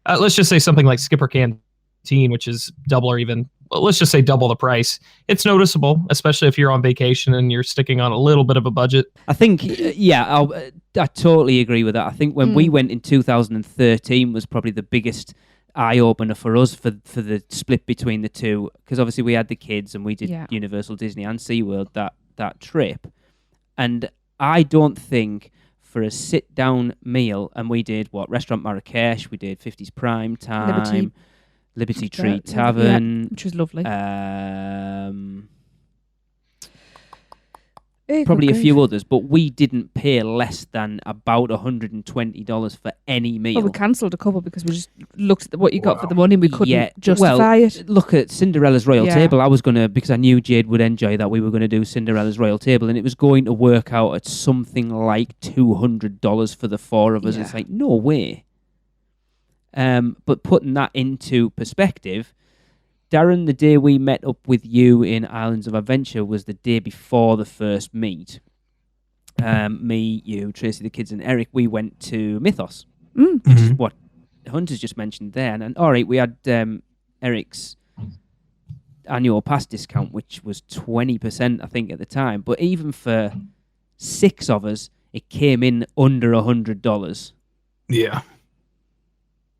Speaker 2: let's just say something like Skipper Canteen, which is double or even, well, let's just say double the price. It's noticeable, especially if you're on vacation and you're sticking on a little bit of a budget.
Speaker 3: I think, I totally agree with that. I think when we went in 2013 was probably the biggest eye-opener for us for the split between the two, because obviously we had the kids and we did Universal, Disney and SeaWorld that trip. And I don't think for a sit-down meal, and we did, Restaurant Marrakesh, we did 50s Prime Time, Liberty Tree Tavern,
Speaker 4: which was lovely.
Speaker 3: Probably a few others, but we didn't pay less than about $120 for any meal.
Speaker 4: Well, we cancelled a couple because we just looked at what you got for the money and we couldn't justify
Speaker 3: well,
Speaker 4: it.
Speaker 3: Look at Cinderella's Royal Table. I was going to, because I knew Jade would enjoy that, we were going to do Cinderella's Royal Table, and it was going to work out at something like $200 for the four of us.
Speaker 4: Yeah.
Speaker 3: It's like, no way. But putting that into perspective, Darren, the day we met up with you in Islands of Adventure was the day before the first meet. Me, you, Tracy, the kids, and Eric, we went to Mythos, which is what Hunter's just mentioned there. And all right, we had Eric's annual pass discount, which was 20%, I think, at the time. But even for 6 of us, it came in under $100.
Speaker 5: Yeah.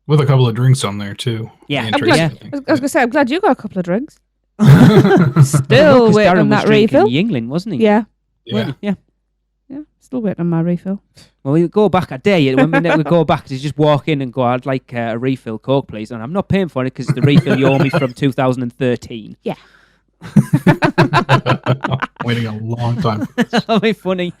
Speaker 5: With a couple of drinks on there, too.
Speaker 3: Yeah.
Speaker 5: Me and
Speaker 4: I'm
Speaker 5: Tracy,
Speaker 4: glad,
Speaker 5: I think.
Speaker 4: I was going to say, I'm glad you got a couple of drinks.
Speaker 3: No,
Speaker 4: Still
Speaker 3: 'cause
Speaker 4: waiting
Speaker 3: Darren
Speaker 4: on
Speaker 3: was
Speaker 4: that
Speaker 3: drinking
Speaker 4: refill.
Speaker 3: Yingling, wasn't he?
Speaker 4: Yeah,
Speaker 5: Yeah.
Speaker 3: Yeah.
Speaker 4: still waiting on my refill.
Speaker 3: Well, we go back. I dare you. When we go back, to just walk in and go, I'd like a refill Coke, please. And I'm not paying for it because it's the refill you owe me from 2013.
Speaker 4: Yeah.
Speaker 5: Waiting a long time for this.
Speaker 3: That'll be funny.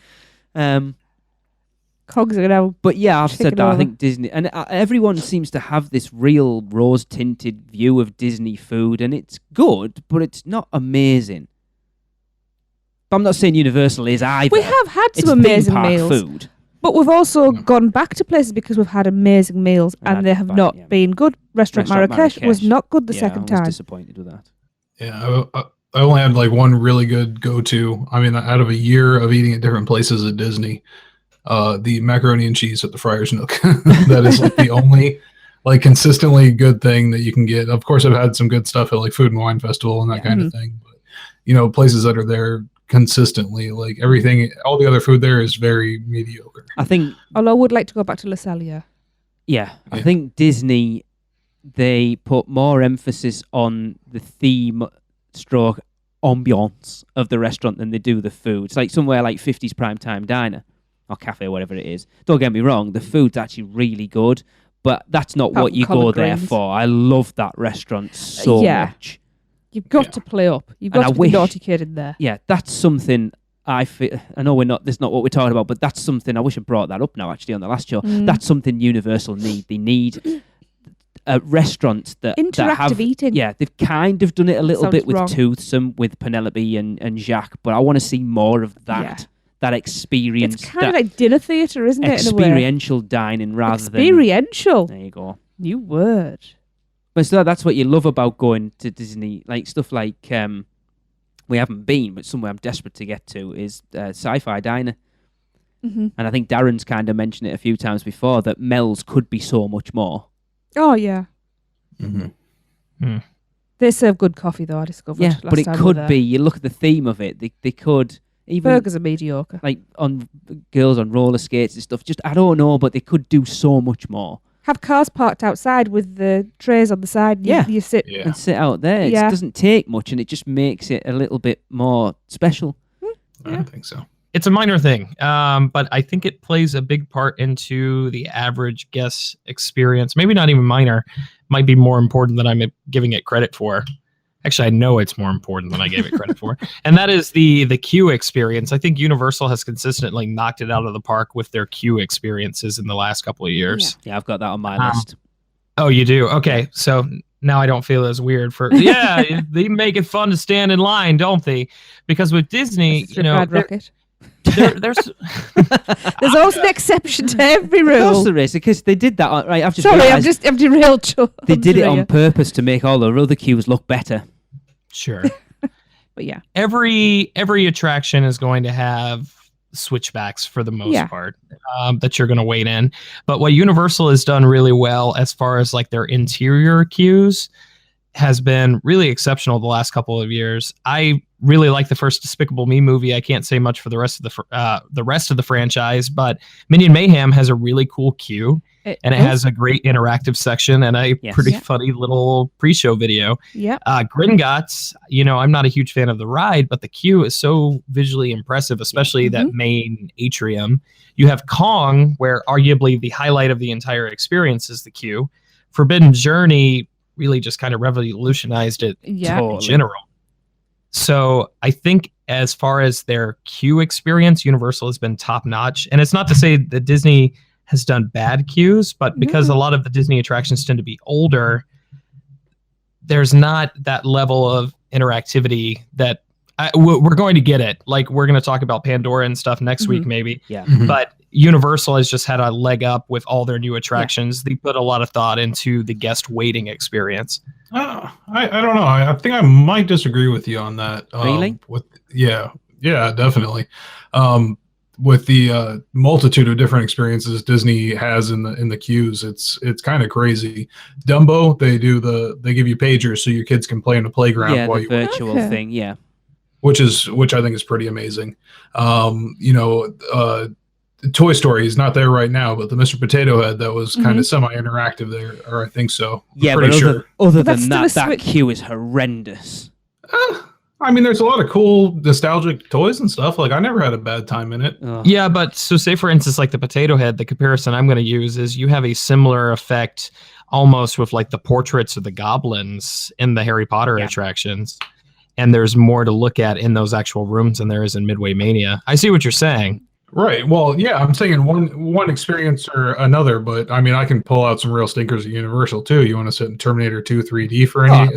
Speaker 4: Cogs are now.
Speaker 3: But yeah, I've said
Speaker 4: Taking
Speaker 3: that. I
Speaker 4: over.
Speaker 3: think Disney, and everyone seems to have this real rose-tinted view of Disney food, and it's good, but it's not amazing. But I'm not saying Universal is either.
Speaker 4: We have had
Speaker 3: It's
Speaker 4: some
Speaker 3: theme
Speaker 4: amazing
Speaker 3: park
Speaker 4: meals,
Speaker 3: food.
Speaker 4: but we've also gone back to places because we've had amazing meals and they have not been good. Restaurant Marrakesh was not good the second
Speaker 3: I was
Speaker 4: time.
Speaker 3: disappointed with that.
Speaker 5: Yeah, I only had like one really good go-to. I mean, out of a year of eating at different places at Disney, the macaroni and cheese at the Friar's Nook. That is like the only like consistently good thing that you can get. Of course, I've had some good stuff at like Food and Wine Festival and that kind of thing. But you know, places that are there consistently, like everything, all the other food there is very mediocre.
Speaker 3: I think,
Speaker 4: Although I would like to go back to La Salia.
Speaker 3: I think Disney, they put more emphasis on the theme stroke ambiance of the restaurant than they do the food. It's like somewhere like 50s Primetime Diner or Cafe, whatever it is. Don't get me wrong, the food's actually really good, but that's not
Speaker 4: Apart
Speaker 3: what
Speaker 4: from
Speaker 3: you go
Speaker 4: collard
Speaker 3: there
Speaker 4: greens.
Speaker 3: for. I love that restaurant so
Speaker 4: Yeah.
Speaker 3: much.
Speaker 4: You've got to play up. You've got to be naughty kid in there.
Speaker 3: Yeah, that's something I feel. I know that's not what we're talking about, but that's something I wish I brought that up now. Actually, on the last show, that's something Universal need. They need restaurants that have
Speaker 4: eating.
Speaker 3: Yeah, they've kind of done it a little bit with
Speaker 4: wrong.
Speaker 3: Toothsome, with Penelope and Jacques, but I want to see more of that. Yeah. That experience.
Speaker 4: It's kind of like dinner theatre, isn't it?
Speaker 3: Experiential dining rather than
Speaker 4: experiential.
Speaker 3: There you go.
Speaker 4: New word.
Speaker 3: But still, that's what you love about going to Disney, like stuff like we haven't been, but somewhere I'm desperate to get to is Sci-Fi Diner. And I think Darren's kind of mentioned it a few times before that Mel's could be so much more.
Speaker 4: Oh yeah. They serve good coffee though. I discovered.
Speaker 3: Yeah, but it could be. You look at the theme of it. They could. Even
Speaker 4: burgers are mediocre.
Speaker 3: Like on girls on roller skates and stuff. Just I don't know, but they could do so much more.
Speaker 4: Have cars parked outside with the trays on the side. You sit
Speaker 3: and sit out there. It doesn't take much, and it just makes it a little bit more special.
Speaker 5: I think so.
Speaker 2: It's a minor thing, but I think it plays a big part into the average guest experience. Maybe not even minor. Might be more important than I'm giving it credit for. Actually, I know it's more important than I gave it credit for. And that is the queue experience. I think Universal has consistently knocked it out of the park with their queue experiences in the last couple of years.
Speaker 3: Yeah, I've got that on my list.
Speaker 2: Oh, you do? Okay. So now I don't feel as weird for... Yeah, they make it fun to stand in line, don't they? Because with Disney,
Speaker 4: there's always an exception to every rule.
Speaker 3: Of course there is, because they did that. Right, I'm
Speaker 4: derailed.
Speaker 3: They did it on purpose to make all the other queues look better.
Speaker 2: Sure.
Speaker 4: But yeah,
Speaker 2: every attraction is going to have switchbacks for the most part that you're going to wait in. But what Universal has done really well as far as like their interior queues has been really exceptional the last couple of years. I really like the first Despicable Me movie. I can't say much for the rest of the franchise, but Minion Mayhem has a really cool queue, and it has a great interactive section and a pretty funny little pre-show video.
Speaker 4: Yeah.
Speaker 2: Gringotts, I'm not a huge fan of the ride, but the queue is so visually impressive, especially that main atrium. You have Kong, where arguably the highlight of the entire experience is the queue. Forbidden Journey really just kind of revolutionized it in general. So I think as far as their queue experience, Universal has been top notch. And it's not to say that Disney has done bad queues, but because a lot of the Disney attractions tend to be older, there's not that level of interactivity that we're going to get it. Like we're going to talk about Pandora and stuff next week, maybe.
Speaker 3: Yeah.
Speaker 2: But Universal has just had a leg up with all their new attractions. They put a lot of thought into the guest waiting experience.
Speaker 5: I don't know. I think I might disagree with you on that.
Speaker 3: Really?
Speaker 5: Yeah, definitely. With the multitude of different experiences Disney has in the queues, it's kind of crazy. Dumbo, they give you pagers so your kids can play in the playground while you
Speaker 3: virtual thing,
Speaker 5: which I think is pretty amazing. Toy Story is not there right now, but the Mr. Potato Head that was kind of semi-interactive there, or I think so.
Speaker 3: Yeah, but other than that queue is horrendous.
Speaker 5: I mean, there's a lot of cool nostalgic toys and stuff. Like I never had a bad time in it.
Speaker 2: Yeah, but so say for instance, like the Potato Head, the comparison I'm going to use is you have a similar effect almost with like the portraits of the goblins in the Harry Potter attractions. And there's more to look at in those actual rooms than there is in Midway Mania. I see what you're saying.
Speaker 5: Right. Well, yeah, I'm saying one experience or another, but I mean, I can pull out some real stinkers at Universal too. You want to sit in Terminator 2 3D for any?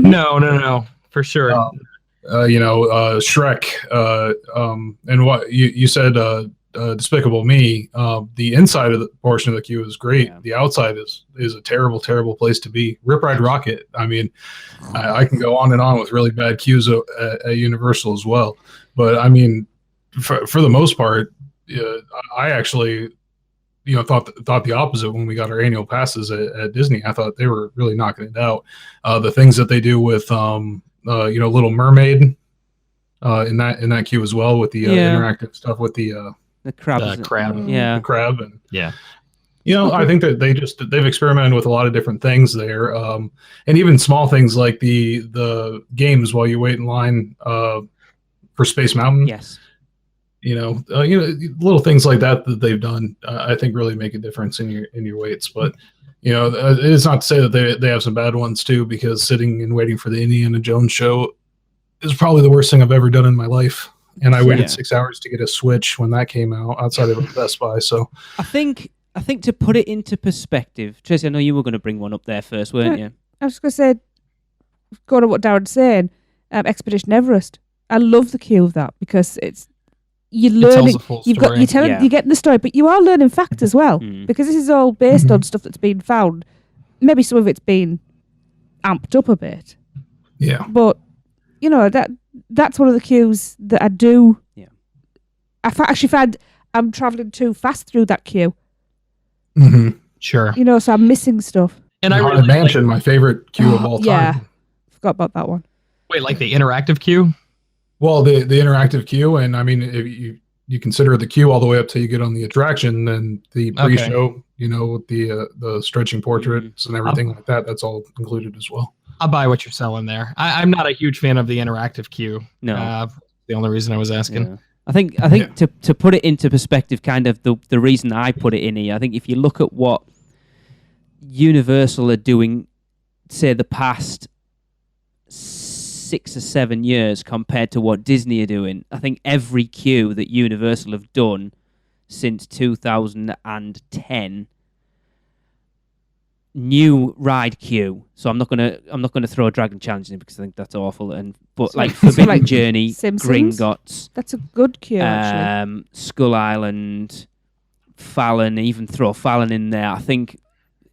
Speaker 2: No, for sure.
Speaker 5: Shrek, and what you said, Despicable Me. The inside of the portion of the queue is great. Yeah. The outside is a terrible, terrible place to be. Rip Ride Rocket. I mean, I can go on and on with really bad queues at Universal as well. But I mean, for the most part, I actually, thought the opposite when we got our annual passes at Disney. I thought they were really knocking it out. The things that they do with, Little Mermaid, in that queue as well with the interactive stuff with the
Speaker 3: crab,
Speaker 5: the crab, and I think that they've experimented with a lot of different things there, and even small things like the games while you wait in line for Space Mountain.
Speaker 3: Yes.
Speaker 5: little things like that they've done, I think really make a difference in your waits. But it is not to say that they have some bad ones too, because sitting and waiting for the Indiana Jones show is probably the worst thing I've ever done in my life. And I waited 6 hours to get a Switch when that came out outside of Best Buy. So
Speaker 3: I think to put it into perspective, Tracy, I know you were going to bring one up there first, weren't you?
Speaker 4: I was going to say, going on what Darren's saying, Expedition Everest. I love the queue of that because you're learning. You're getting the story, but you are learning facts as well because this is all based on stuff that's been found. Maybe some of it's been amped up a bit.
Speaker 5: Yeah,
Speaker 4: but that's one of the queues that I do.
Speaker 3: Yeah,
Speaker 4: I actually find I'm traveling too fast through that queue.
Speaker 5: Mm-hmm.
Speaker 2: Sure.
Speaker 4: So I'm missing stuff.
Speaker 2: And I
Speaker 5: really mentioned my favorite queue of all time.
Speaker 4: Yeah, forgot about that one.
Speaker 2: Wait, like the interactive queue?
Speaker 5: Well, the interactive queue, and I mean, if you consider the queue all the way up till you get on the attraction, then the pre-show, with the stretching portraits and everything like that, that's all included as well.
Speaker 2: I'll buy what you're selling there. I'm not a huge fan of the interactive queue.
Speaker 3: No,
Speaker 2: the only reason I was asking.
Speaker 3: Yeah. I think to put it into perspective, kind of the reason I put it in here, I think if you look at what Universal are doing, say the past 6 or 7 years compared to what Disney are doing, I think every queue that Universal have done since 2010, new ride queue. So I'm not gonna throw Dragon Challenge in because I think that's awful. But like Forbidden Journey,
Speaker 4: Simpsons?
Speaker 3: Gringotts,
Speaker 4: That's a good queue actually.
Speaker 3: Skull Island, Fallon, even throw Fallon in there. I think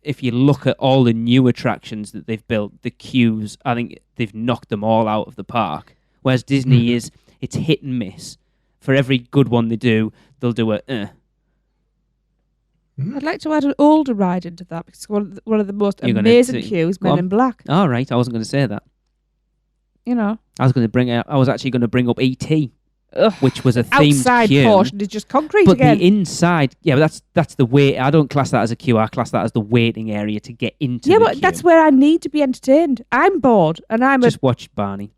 Speaker 3: if you look at all the new attractions that they've built, the queues, I think they've knocked them all out of the park. Whereas Disney it's hit and miss. For every good one they do, they'll do a.
Speaker 4: I'd like to add an older ride into that because one of the most amazing queues, Men in Black.
Speaker 3: All right, I wasn't going to say that.
Speaker 4: I
Speaker 3: was actually going to bring up E.T., which was a themed
Speaker 4: outside
Speaker 3: queue.
Speaker 4: portion is just concrete
Speaker 3: but
Speaker 4: again.
Speaker 3: The inside, but that's the wait. I don't class that as a queue. I class that as the waiting area to get into.
Speaker 4: Yeah,
Speaker 3: the
Speaker 4: but
Speaker 3: queue.
Speaker 4: that's where I need to be entertained. I'm bored, and I'm
Speaker 3: just watch Barney.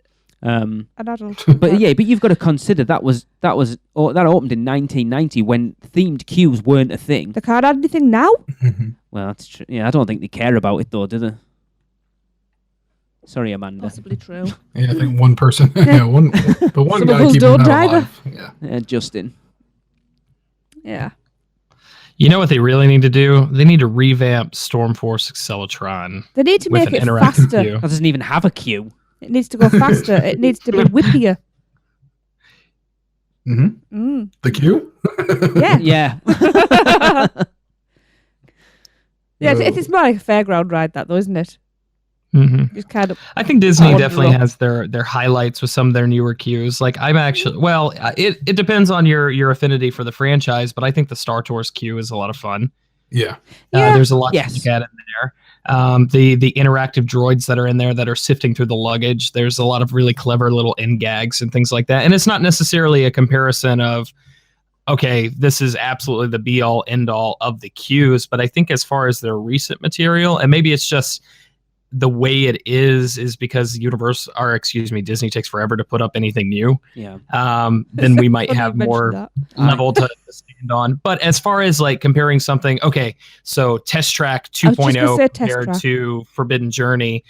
Speaker 4: an adult.
Speaker 3: But you've got to consider that opened in 1990 when themed queues weren't a thing.
Speaker 4: They can't add anything now.
Speaker 3: Well, that's true. Yeah, I don't think they care about it though, do they? Sorry, Amanda.
Speaker 4: Possibly true.
Speaker 5: Yeah, I think one person. Yeah, one
Speaker 4: Some
Speaker 5: guy
Speaker 4: of us
Speaker 5: keeping
Speaker 4: don't
Speaker 5: that
Speaker 4: either.
Speaker 5: alive. Yeah.
Speaker 3: Justin.
Speaker 4: Yeah.
Speaker 2: You know what they really need to do? They need to revamp Stormforce Accelatron.
Speaker 4: They need to
Speaker 2: with
Speaker 4: make
Speaker 2: an
Speaker 4: it
Speaker 2: interactive
Speaker 4: faster.
Speaker 2: queue.
Speaker 3: That doesn't even have a queue.
Speaker 4: It needs to go faster. It needs to be whippier.
Speaker 5: Mm-hmm. The queue?
Speaker 4: Yeah.
Speaker 3: Yeah.
Speaker 4: Yeah, it's more like a fairground ride, that though, isn't it?
Speaker 2: Mm-hmm.
Speaker 4: Just kind of.
Speaker 2: I think Disney
Speaker 4: wander
Speaker 2: definitely
Speaker 4: up.
Speaker 2: has their highlights with some of their newer queues. Like I'm actually, it depends on your affinity for the franchise, but I think the Star Tours queue is a lot of fun.
Speaker 5: Yeah.
Speaker 2: There's a lot
Speaker 3: Yes.
Speaker 2: to look at in there. The interactive droids that are in there that are sifting through the luggage. There's a lot of really clever little end gags and things like that. And it's not necessarily a comparison of, okay, this is absolutely the be all end all of the queues. But I think as far as their recent material, and maybe it's just the way it is because Disney takes forever to put up anything new.
Speaker 3: Yeah.
Speaker 2: Then we might
Speaker 4: Funny
Speaker 2: have
Speaker 4: you mentioned
Speaker 2: more
Speaker 4: that.
Speaker 2: level to stand on. But as far as like comparing something, okay, so Test Track
Speaker 4: I was just gonna
Speaker 2: 2.0
Speaker 4: say Test
Speaker 2: compared
Speaker 4: Track.
Speaker 2: to Forbidden Journey,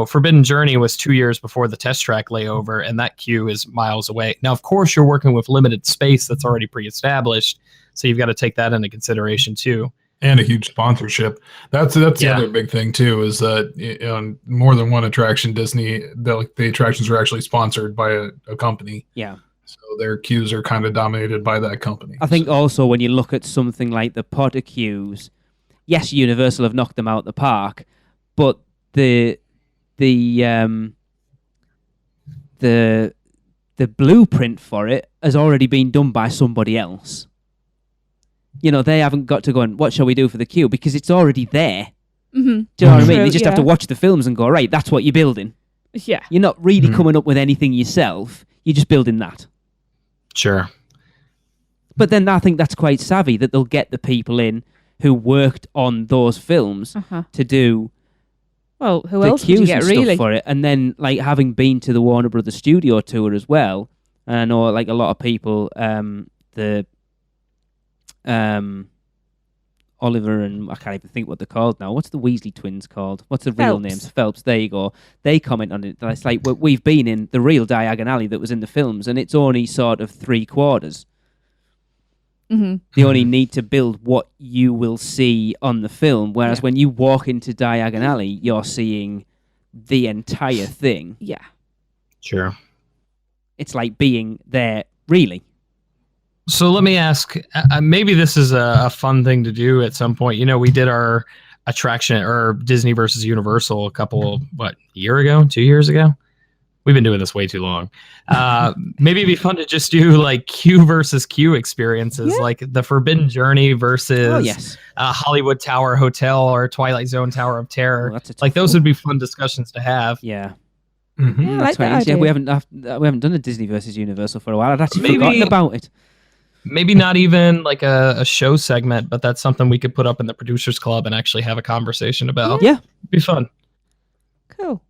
Speaker 2: Forbidden Journey was 2 years before the Test Track layover, and that queue is miles away. Now, of course, you're working with limited space that's already pre-established, so you've got to take that into consideration too.
Speaker 5: And a huge sponsorship. That's the other big thing too, is that on more than one attraction, Disney, the attractions are actually sponsored by a company.
Speaker 3: Yeah.
Speaker 5: So their queues are kind of dominated by that company.
Speaker 3: I think also when you look at something like the Potter queues, yes, Universal have knocked them out the park, but the blueprint for it has already been done by somebody else. They haven't got to go and what shall we do for the queue because it's already there.
Speaker 4: Mm-hmm.
Speaker 3: Do you know what I mean?
Speaker 4: True,
Speaker 3: You just have to watch the films and go, right, that's what you're building.
Speaker 4: Yeah.
Speaker 3: You're not really coming up with anything yourself. You're just building that.
Speaker 2: Sure.
Speaker 3: But then I think that's quite savvy that they'll get the people in who worked on those films to do
Speaker 4: Well, who
Speaker 3: the
Speaker 4: else would you
Speaker 3: queues
Speaker 4: get
Speaker 3: and
Speaker 4: really?
Speaker 3: stuff for it. And then, like, having been to the Warner Brothers studio tour as well, And I know, like a lot of people, the Oliver and I can't even think what they're called now. What's the Weasley twins called? What's the real names? Phelps. There you go. They comment on it. It's like we've been in the real Diagon Alley that was in the films, and it's only sort of 3/4.
Speaker 4: Mm-hmm.
Speaker 3: They only need to build what you will see on the film, whereas when you walk into Diagon Alley, you're seeing the entire thing.
Speaker 4: Yeah.
Speaker 2: Sure.
Speaker 3: It's like being there, really.
Speaker 2: So let me ask, maybe this is a fun thing to do at some point. You know, we did our attraction or Disney versus Universal a year ago, 2 years ago? We've been doing this way too long. Maybe it'd be fun to just do like Q versus Q experiences, like the Forbidden Journey versus Hollywood Tower Hotel or Twilight Zone Tower of Terror. Like those would be fun discussions to have.
Speaker 3: Yeah.
Speaker 4: Mm-hmm. Yeah,
Speaker 3: That's right. Yeah, we haven't done a Disney versus Universal for a while. I'd actually forgotten about it.
Speaker 2: Maybe not even like a show segment, but that's something we could put up in the Producers Club and actually have a conversation about.
Speaker 3: Yeah.
Speaker 2: It'd be fun.
Speaker 4: Cool.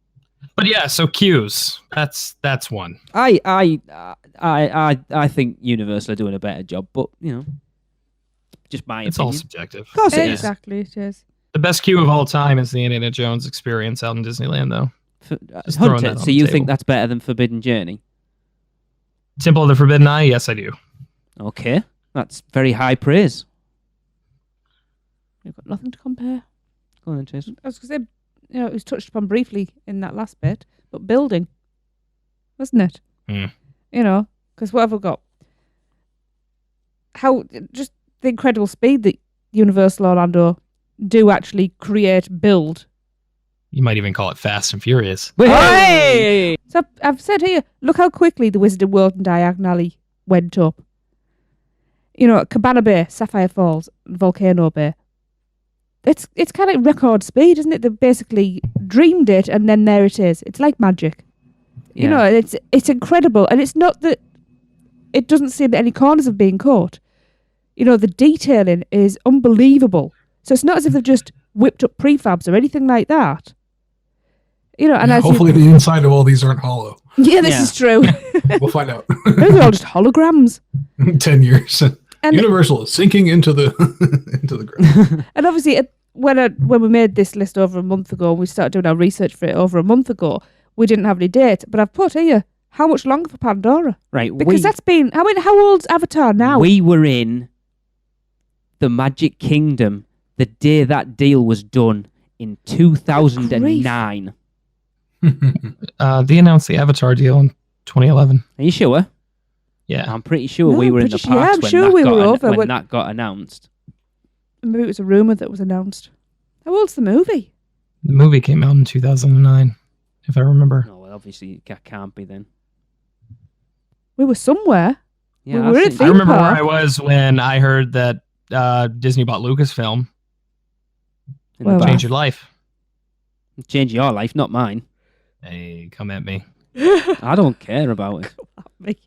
Speaker 2: But yeah, so cues. That's one.
Speaker 3: I think Universal are doing a better job, but just my opinion.
Speaker 2: It's all subjective.
Speaker 3: Of course it is.
Speaker 4: Exactly, it is.
Speaker 2: The best cue of all time is the Indiana Jones experience out in Disneyland, though.
Speaker 3: Hunter, so you think that's better than Forbidden Journey?
Speaker 2: Temple of the Forbidden Eye? Yes, I do.
Speaker 3: Okay, that's very high praise.
Speaker 4: You've got nothing to compare.
Speaker 3: Go on, Jason.
Speaker 4: I was going to say, it was touched upon briefly in that last bit, but building, wasn't it?
Speaker 2: Mm.
Speaker 4: Because what have we got? Just the incredible speed that Universal Orlando do actually build.
Speaker 2: You might even call it Fast and Furious.
Speaker 4: Hey! So I've said here, look how quickly the Wizarding World and Diagon Alley went up. Cabana Bay, Sapphire Falls, Volcano Bay. It's kind of record speed, isn't it? They basically dreamed it, and then there it is. It's like magic.
Speaker 3: Yeah.
Speaker 4: It's incredible, and it's not that it doesn't seem that any corners have been caught. The detailing is unbelievable. So it's not as if they've just whipped up prefabs or anything like that. And
Speaker 5: hopefully the inside of all these aren't hollow.
Speaker 4: Yeah, this is true.
Speaker 5: We'll find out.
Speaker 4: Maybe they're all just holograms.
Speaker 5: 10 years. And Universal is sinking into the ground.
Speaker 4: And obviously, when we made this list over a month ago, and we started doing our research for it over a month ago, we didn't have any date. But I've put here, how much longer for Pandora?
Speaker 3: Right.
Speaker 4: Because that's been, how old's Avatar now?
Speaker 3: We were in the Magic Kingdom the day that deal was done in 2009.
Speaker 2: They announced the Avatar deal in 2011.
Speaker 3: Are you sure?
Speaker 2: Yeah.
Speaker 3: I'm pretty sure we were in the parks
Speaker 4: I'm
Speaker 3: when,
Speaker 4: sure
Speaker 3: that,
Speaker 4: we
Speaker 3: got
Speaker 4: were over
Speaker 3: when that got announced.
Speaker 4: Maybe it was a rumour that was announced. How old's the movie?
Speaker 2: The movie came out in 2009, if I remember.
Speaker 3: No, well, obviously it can't be then.
Speaker 4: We were somewhere.
Speaker 3: Yeah,
Speaker 4: we were in
Speaker 2: I remember where I was when I heard that Disney bought Lucasfilm. Change your life.
Speaker 3: Change your life, not mine.
Speaker 2: Hey, come at me.
Speaker 3: I don't care about it.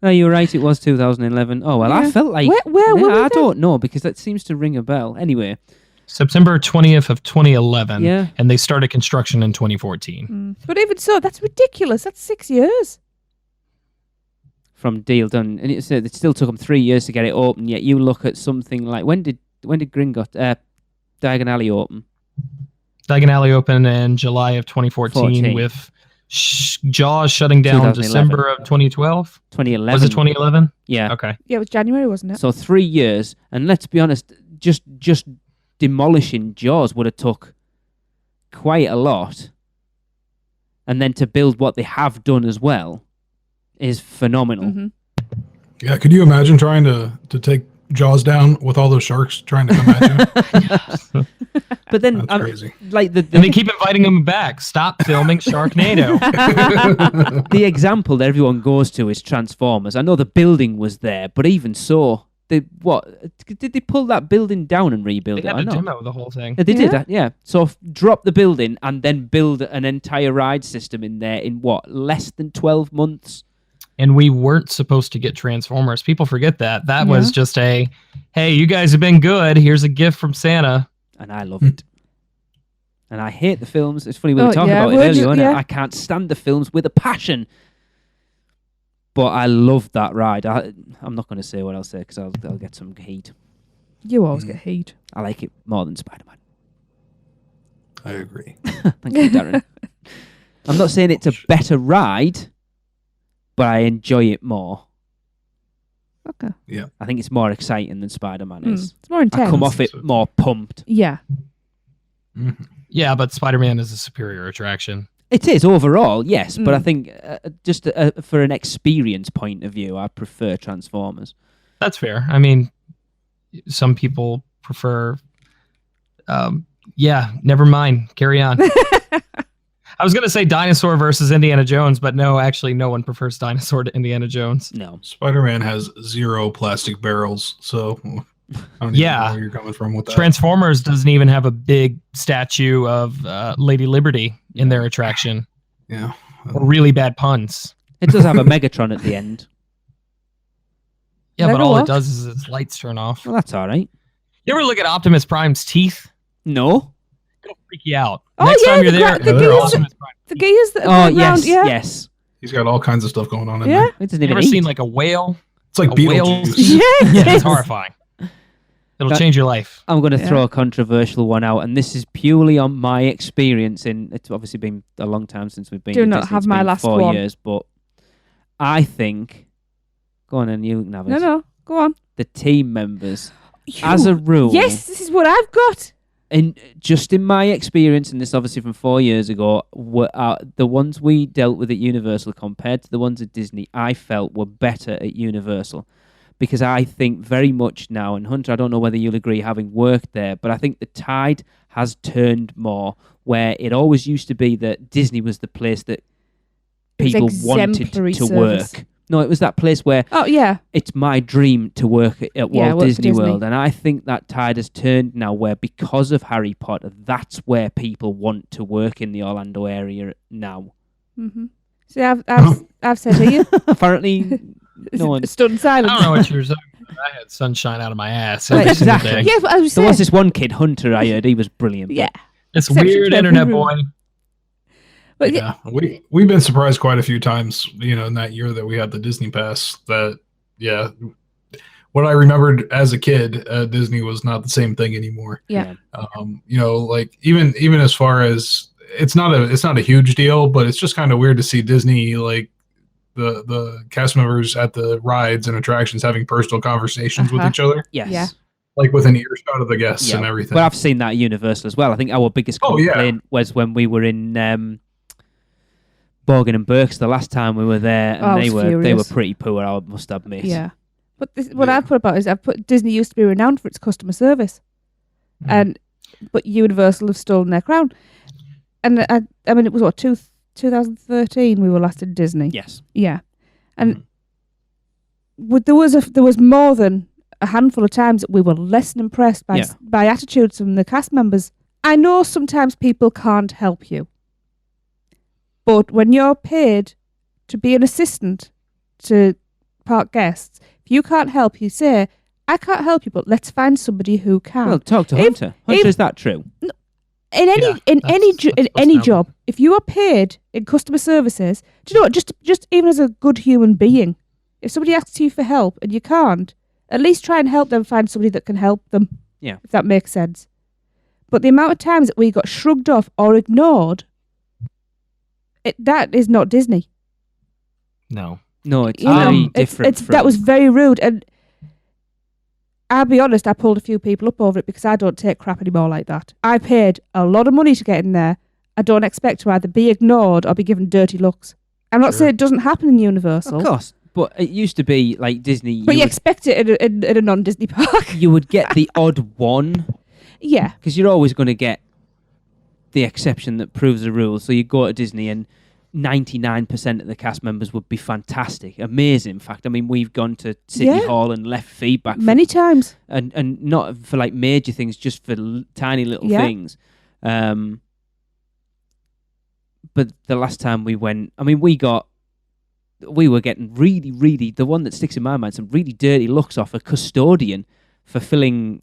Speaker 3: No, you're right. It was 2011. Oh well, I felt like
Speaker 4: where were we
Speaker 3: I
Speaker 4: then?
Speaker 3: don't know because that seems to ring a bell. Anyway,
Speaker 2: September 20th of 2011.
Speaker 3: Yeah,
Speaker 2: and they started construction in 2014.
Speaker 4: But even so, that's ridiculous. That's 6 years
Speaker 3: from deal done, and it still took them 3 years to get it open. Yet you look at something like when did Diagon Alley open?
Speaker 2: Diagon Alley opened in July of 2014 with Jaws shutting down December of 2012.
Speaker 3: 2011.
Speaker 2: Was it 2011?
Speaker 3: Yeah.
Speaker 2: Okay.
Speaker 4: Yeah, it was January, wasn't it?
Speaker 3: So 3 years, and let's be honest, just demolishing Jaws would have took quite a lot, and then to build what they have done as well is phenomenal.
Speaker 4: Mm-hmm.
Speaker 5: Yeah, could you imagine trying to take Jaws down with all those sharks trying to come at you?
Speaker 3: But then,
Speaker 5: that's crazy.
Speaker 3: Like
Speaker 2: and they keep inviting them back. Stop filming Sharknado.
Speaker 3: The example that everyone goes to is Transformers. I know the building was there, but even so, did they pull that building down and rebuild
Speaker 2: they
Speaker 3: it?
Speaker 2: had to demo the whole thing.
Speaker 3: They did that, yeah. So drop the building and then build an entire ride system in there in less than 12 months.
Speaker 2: And we weren't supposed to get Transformers. People forget that. That was just hey, you guys have been good. Here's a gift from Santa.
Speaker 3: And I love it. And I hate the films. It's funny, we were talking about it earlier, I can't stand the films with a passion. But I love that ride. I'm not going to say what I'll say because I'll get some heat.
Speaker 4: You always get heat.
Speaker 3: I like it more than Spider-Man.
Speaker 5: I agree.
Speaker 3: Thank you, Darren. I'm not saying it's a better ride, but I enjoy it more.
Speaker 4: Okay.
Speaker 5: Yeah.
Speaker 3: I think it's more exciting than Spider-Man is.
Speaker 4: It's more intense.
Speaker 3: I come off it more pumped.
Speaker 4: Yeah.
Speaker 5: Mm-hmm.
Speaker 2: Yeah, but Spider-Man is a superior attraction.
Speaker 3: It is overall, yes, but I think just for an experience point of view, I prefer Transformers.
Speaker 2: That's fair. I mean, some people prefer. Yeah, never mind. Carry on. I was gonna say Dinosaur versus Indiana Jones, but no, actually, no one prefers Dinosaur to Indiana Jones.
Speaker 3: No,
Speaker 5: Spider-Man has 0 plastic barrels, so I don't even know where you're coming from with that.
Speaker 2: Transformers doesn't even have a big statue of Lady Liberty in their attraction.
Speaker 5: Yeah.
Speaker 2: Or really bad puns.
Speaker 3: it does have a Megatron at the end.
Speaker 2: Yeah, but all
Speaker 4: Mega
Speaker 2: it
Speaker 4: what?
Speaker 2: does is its lights turn off.
Speaker 3: Well, that's all right.
Speaker 2: You ever look at Optimus Prime's teeth?
Speaker 3: No.
Speaker 2: It'll freak you out.
Speaker 4: Oh,
Speaker 2: Next
Speaker 4: yeah,
Speaker 2: time you're
Speaker 4: the
Speaker 2: there,
Speaker 4: gra- the
Speaker 2: they're
Speaker 4: geese-
Speaker 2: Optimus Prime.
Speaker 4: The gears that
Speaker 3: Oh,
Speaker 4: are
Speaker 3: yes,
Speaker 4: around, yeah.
Speaker 3: yes.
Speaker 5: He's got all kinds of stuff going on in
Speaker 4: Yeah.
Speaker 5: there.
Speaker 3: It doesn't
Speaker 2: You
Speaker 3: even
Speaker 2: ever
Speaker 3: eat.
Speaker 2: seen like a whale?
Speaker 5: It's like
Speaker 2: A whale-
Speaker 5: Beetlejuice.
Speaker 4: Yeah,
Speaker 2: Yeah, it's horrifying. It'll change your life.
Speaker 3: I'm going to
Speaker 4: Yeah.
Speaker 3: throw a controversial one out, and this is purely on my experience. It's obviously been a long time since we've been.
Speaker 4: Do
Speaker 3: to
Speaker 4: not
Speaker 3: Disney.
Speaker 4: have
Speaker 3: It's
Speaker 4: my
Speaker 3: been
Speaker 4: last
Speaker 3: 4
Speaker 4: one.
Speaker 3: years, but I think. Go on, and you can have it.
Speaker 4: No, go on.
Speaker 3: The team members, as a rule,
Speaker 4: Yes, this is what I've got.
Speaker 3: just in my experience, and this obviously from 4 years ago, were the ones we dealt with at Universal compared to the ones at Disney, I felt were better at Universal. Because I think very much now, and Hunter, I don't know whether you'll agree having worked there, but I think the tide has turned more, where it always used to be that Disney was the place that
Speaker 4: It was
Speaker 3: people wanted
Speaker 4: exemplary
Speaker 3: to
Speaker 4: service.
Speaker 3: work. No, it was that place where
Speaker 4: Oh, yeah.
Speaker 3: it's my dream to work at
Speaker 4: Yeah,
Speaker 3: Walt
Speaker 4: work for
Speaker 3: Disney
Speaker 4: Disney.
Speaker 3: World. And I think that tide has turned now where because of Harry Potter, that's where people want to work in the Orlando area now.
Speaker 4: Mm-hmm. See, I've said to you.
Speaker 3: Apparently, no one.
Speaker 4: Stunned
Speaker 2: I
Speaker 4: silence.
Speaker 2: don't know what you're saying. I had sunshine out of my ass.
Speaker 4: Right,
Speaker 2: every single
Speaker 3: exactly.
Speaker 2: day.
Speaker 4: Yeah, but I was
Speaker 3: There
Speaker 4: saying.
Speaker 3: was this one kid, Hunter, I heard, he was brilliant.
Speaker 4: Yeah.
Speaker 2: This
Speaker 4: Exception
Speaker 2: weird
Speaker 4: to every
Speaker 2: internet
Speaker 4: rule.
Speaker 2: boy.
Speaker 4: But yeah,
Speaker 5: We've been surprised quite a few times, in that year that we had the Disney Pass. What I remembered as a kid, Disney was not the same thing anymore.
Speaker 4: Yeah.
Speaker 5: Like even as far as it's not a huge deal, but it's just kind of weird to see Disney, like the cast members at the rides and attractions having personal conversations with each other,
Speaker 3: Yes.
Speaker 4: Yeah.
Speaker 5: like with an earshot of the guests and everything.
Speaker 3: But I've seen that at Universal as well. I think our biggest complaint was when we were in Borgin and Burke's the last time we were there,
Speaker 4: I
Speaker 3: and
Speaker 4: was
Speaker 3: they were
Speaker 4: furious.
Speaker 3: pretty poor, I must admit.
Speaker 4: yeah. But what I've put about is I've put Disney used to be renowned for its customer service, but Universal have stolen their crown. And I mean, it was 2013 we were last in Disney.
Speaker 3: Yes.
Speaker 4: Yeah, and there was more than a handful of times that we were less than impressed by attitudes from the cast members. I know sometimes people can't help you, but when you're paid to be an assistant to park guests, if you can't help, you say, "I can't help you, but let's find somebody who can."
Speaker 3: Well, talk to Hunter. Hunter, is that true?
Speaker 4: In any
Speaker 2: sound.
Speaker 4: job, if you are paid in customer services, do you know what? Just even as a good human being, if somebody asks you for help and you can't, at least try and help them find somebody that can help them.
Speaker 3: Yeah.
Speaker 4: If that makes sense. But the amount of times that we got shrugged off or ignored, that is not Disney.
Speaker 2: No.
Speaker 3: No, it's
Speaker 4: You know,
Speaker 3: very different.
Speaker 4: that was very rude, and I'll be honest, I pulled a few people up over it because I don't take crap anymore like that. I paid a lot of money to get in there. I don't expect to either be ignored or be given dirty looks. I'm not saying it doesn't happen in Universal.
Speaker 3: Of course, but it used to be like Disney.
Speaker 4: But you expect it in a non-Disney park.
Speaker 3: You would get the odd one
Speaker 4: Yeah.
Speaker 3: because you're always going to get the exception that proves the rule. So you go to Disney and 99% of the cast members would be fantastic, amazing. In fact, I mean, we've gone to City Hall and left feedback
Speaker 4: Many times.
Speaker 3: and not for like major things, just for tiny little things. But the last time we went, I mean, we were getting really, the one that sticks in my mind, some really dirty looks off a custodian for filling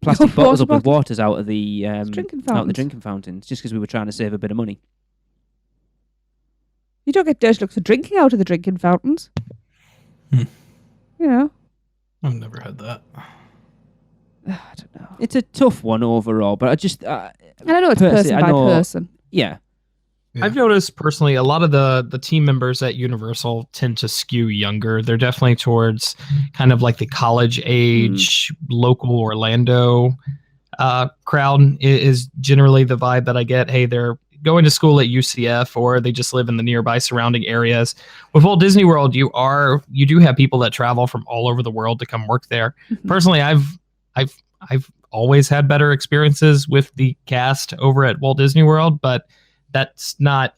Speaker 3: plastic bottles up with waters out of the
Speaker 4: Drinking
Speaker 3: out of the
Speaker 4: fountains.
Speaker 3: drinking fountains, just because we were trying to save a bit of money.
Speaker 4: You don't get dirty looks for drinking out of the drinking fountains.
Speaker 5: Hmm.
Speaker 4: You know.
Speaker 5: I've never had that.
Speaker 4: I don't know.
Speaker 3: It's a tough one overall, but I just...
Speaker 4: and I know it's person by person.
Speaker 3: Yeah.
Speaker 5: Yeah.
Speaker 2: I've noticed personally a lot of the team members at Universal tend to skew younger. They're definitely towards kind of like the college age, local Orlando crowd is generally the vibe that I get. Hey, they're going to school at UCF or they just live in the nearby surrounding areas. With Walt Disney World, you do have people that travel from all over the world to come work there.
Speaker 4: Mm-hmm.
Speaker 2: Personally, I've always had better experiences with the cast over at Walt Disney World, but that's not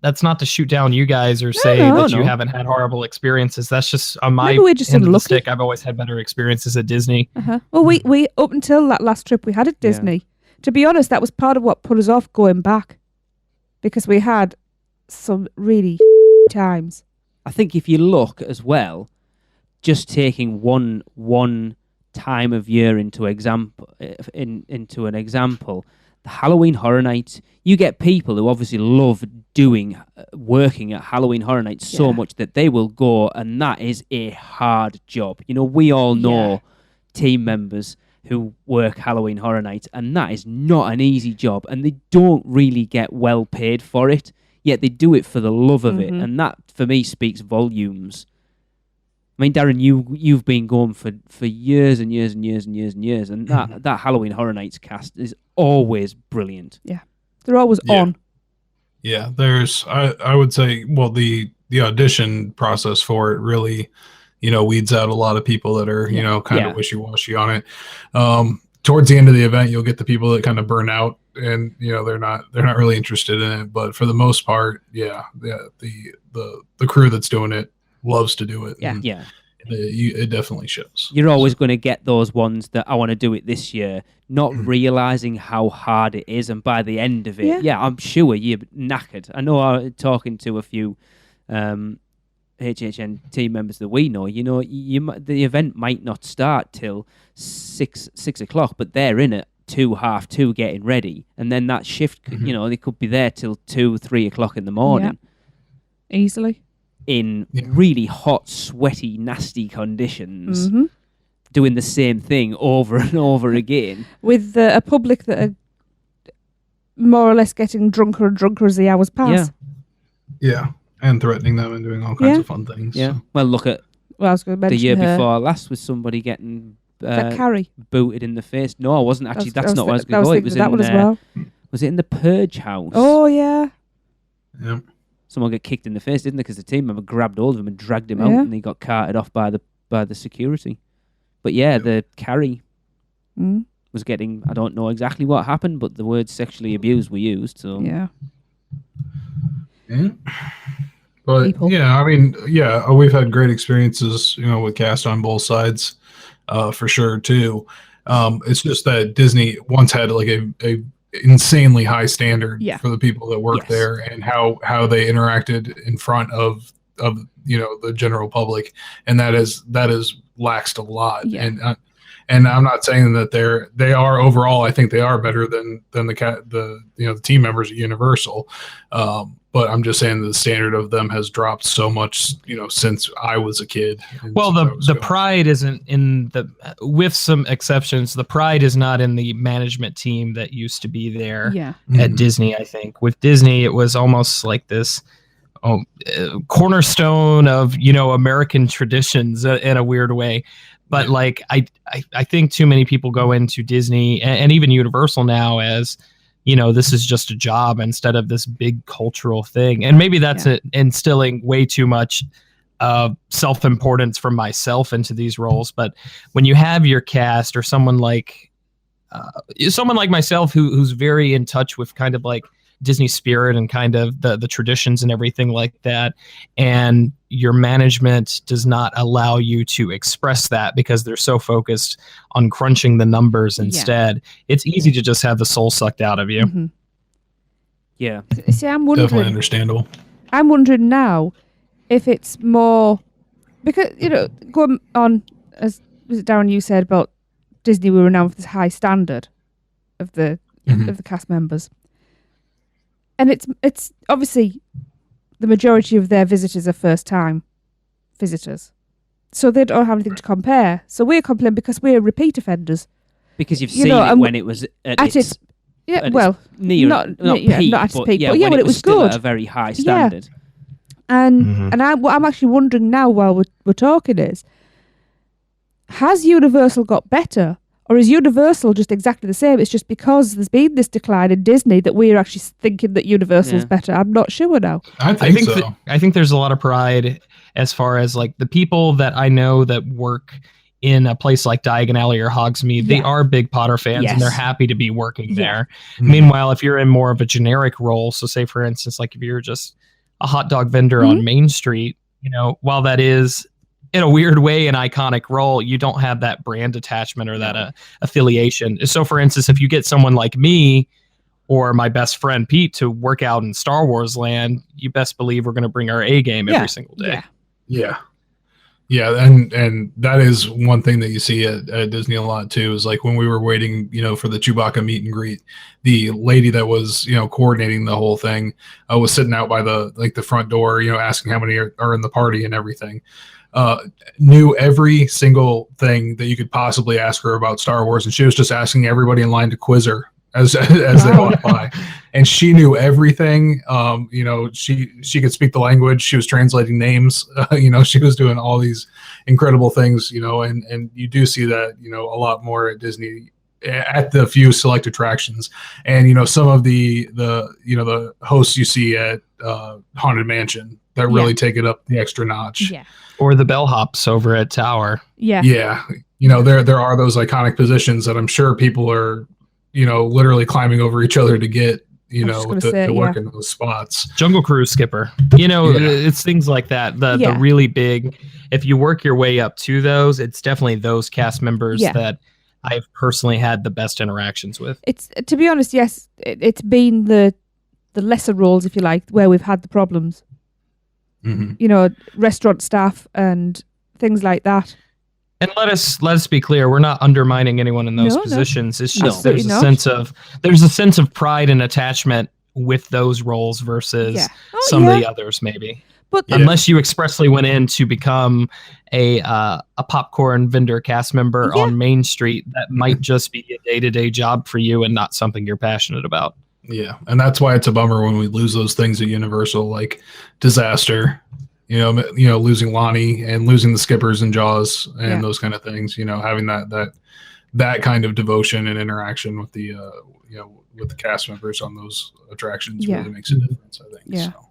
Speaker 2: to shoot down you guys or say that you haven't had horrible experiences. That's just on my end of the stick. I've always had better experiences at Disney.
Speaker 4: Well, we up until that last trip we had at Disney, to be honest, that was part of what put us off going back, because we had some really times.
Speaker 3: I think if you look as well, just taking one time of year into an example, the Halloween Horror Nights, you get people who obviously love working at Halloween Horror Nights so much that they will go, and that is a hard job. You know, we all know team members who work Halloween Horror Nights, and that is not an easy job, and they don't really get well paid for it, yet they do it for the love of it, and that, for me, speaks volumes. I mean, Darren, you've been going for years and years and years and years and years, and that Halloween Horror Nights cast is always brilliant.
Speaker 4: Yeah, they're always on.
Speaker 5: Yeah, there's I would say, well, the audition process for it really, weeds out a lot of people that are kind of wishy-washy on it. Towards the end of the event, you'll get the people that kind of burn out, and they're not really interested in it. But for the most part, the crew that's doing it loves to do it.
Speaker 3: Yeah.
Speaker 5: It definitely shows.
Speaker 3: You're always going to get those ones that I want to do it this year, not realizing how hard it is, and by the end of it, I'm sure you're knackered. I know I'm talking to a few HHN team members that we know. The event might not start till 6 o'clock, but they're in at 2:30 getting ready, and then that shift, they could be there till 2-3 o'clock in the morning,
Speaker 4: easily.
Speaker 3: In really hot, sweaty, nasty conditions, doing the same thing over and over again.
Speaker 4: With a public that are more or less getting drunker and drunker as the hours pass.
Speaker 5: Yeah, and threatening them and doing all kinds of fun things.
Speaker 3: Yeah. Well, look at
Speaker 4: I was going to mention
Speaker 3: the year before last was somebody getting
Speaker 4: Carrie
Speaker 3: booted in the face. No, I wasn't actually. That's not what I was going to go. It was
Speaker 4: that
Speaker 3: in
Speaker 4: one as well.
Speaker 3: Was it in the Purge house?
Speaker 4: Oh yeah.
Speaker 5: Yeah.
Speaker 3: Someone got kicked in the face, didn't they? Because the team member grabbed hold of him and dragged him out, and he got carted off by the security. But the Carrie was getting. I don't know exactly what happened, but the word sexually abused were used. So
Speaker 4: yeah.
Speaker 5: But
Speaker 4: people.
Speaker 5: We've had great experiences, with cast on both sides, for sure too. It's just that Disney once had like a insanely high standard for the people that work there, and how they interacted in front of the general public, and that is laxed a lot. And I'm not saying that they are overall. I think they are better than the team members at Universal. But I'm just saying the standard of them has dropped so much, since I was a kid.
Speaker 2: Well, the pride isn't in with some exceptions, the pride is not in the management team that used to be there at Disney, I think. With Disney, it was almost like this cornerstone of, American traditions in a weird way. But I think too many people go into Disney and even Universal now as, this is just a job instead of this big cultural thing. And maybe that's instilling way too much self-importance from myself into these roles. But when you have your cast or someone like myself who's very in touch with kind of like Disney spirit and kind of the traditions and everything like that, and your management does not allow you to express that because they're so focused on crunching the numbers instead, it's easy to just have the soul sucked out of you.
Speaker 3: Yeah.
Speaker 4: See, I'm wondering,
Speaker 5: definitely understandable.
Speaker 4: I'm wondering now if it's more because going on, as was it Darren, you said about Disney, we were renowned for this high standard of the of the cast members. And it's obviously the majority of their visitors are first-time visitors. So they don't have anything to compare. So we're complaining because we're repeat offenders.
Speaker 3: Because you've seen it when it was at its
Speaker 4: yeah,
Speaker 3: at
Speaker 4: well,
Speaker 3: its near, not peak,
Speaker 4: not at its
Speaker 3: but
Speaker 4: peak,
Speaker 3: yeah,
Speaker 4: but
Speaker 3: when
Speaker 4: when
Speaker 3: it was still
Speaker 4: good.
Speaker 3: at a very high standard.
Speaker 4: And what I'm actually wondering now while we're talking is, has Universal got better? Or is Universal just exactly the same? It's just because there's been this decline in Disney that we're actually thinking that Universal's better. I'm not sure now.
Speaker 5: I think so.
Speaker 2: I think there's a lot of pride as far as like the people that I know that work in a place like Diagon Alley or Hogsmeade. They are big Potter fans and they're happy to be working there. Meanwhile, if you're in more of a generic role, so say for instance, like if you're just a hot dog vendor on Main Street, while that is in a weird way an iconic role, you don't have that brand attachment or that affiliation. So for instance, if you get someone like me or my best friend Pete to work out in Star Wars land, you best believe we're going to bring our A game every single day.
Speaker 5: Yeah, and that is one thing that you see at Disney a lot too, is like when we were waiting, for the Chewbacca meet and greet, the lady that was, coordinating the whole thing was sitting out by the front door, asking how many are in the party and everything. Knew every single thing that you could possibly ask her about Star Wars, and she was just asking everybody in line to quiz her as they walked by, and she knew everything. She could speak the language. She was translating names. She was doing all these incredible things. And you do see that a lot more at Disney at the few select attractions, and some of the hosts you see at Haunted Mansion that really take it up the extra notch.
Speaker 4: Yeah.
Speaker 2: Or the bellhops over at Tower.
Speaker 4: Yeah.
Speaker 5: Yeah. There are those iconic positions that I'm sure people are, literally climbing over each other to get, to work in those spots.
Speaker 2: Jungle Cruise skipper. It's things like that. The really big, if you work your way up to those, it's definitely those cast members that I've personally had the best interactions with.
Speaker 4: It's, to be honest, yes, it's been the lesser roles, if you like, where we've had the problems. Restaurant staff and things like that.
Speaker 2: And let us be clear, we're not undermining anyone in those positions. It's just there's a sense of pride and attachment with those roles versus some of the others, maybe. But unless you expressly went in to become a popcorn vendor cast member on Main Street, that might just be a day-to-day job for you and not something you're passionate about.
Speaker 5: Yeah, and that's why it's a bummer when we lose those things at Universal, like Disaster, losing Lonnie and losing the skippers and Jaws and those kind of things. Having that kind of devotion and interaction with the with the cast members on those attractions really makes a difference, I think.
Speaker 4: Yeah,
Speaker 5: so.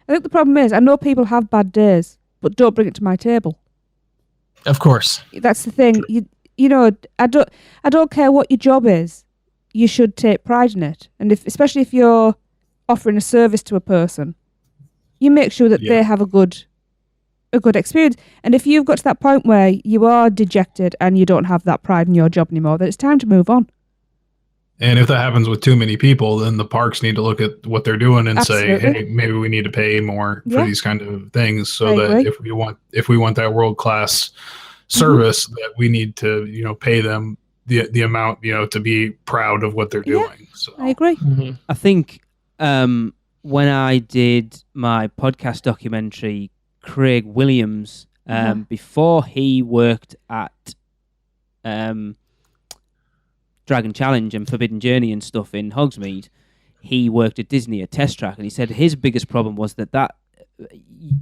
Speaker 4: I think the problem is I know people have bad days, but don't bring it to my table.
Speaker 2: Of course,
Speaker 4: that's the thing. I don't care what your job is. You should take pride in it, and especially if you're offering a service to a person, you make sure that they have a good experience. And if you've got to that point where you are dejected and you don't have that pride in your job anymore, then it's time to move on.
Speaker 5: And if that happens with too many people, then the parks need to look at what they're doing and say, hey, maybe we need to pay more for these kind of things, so that if we want that world-class service, that we need to pay them the amount, to be proud of what they're doing. So
Speaker 4: I agree.
Speaker 3: I think when I did my podcast documentary, Craig Williams, before he worked at Dragon Challenge and Forbidden Journey and stuff in Hogsmeade, he worked at Disney at Test Track, and he said his biggest problem was that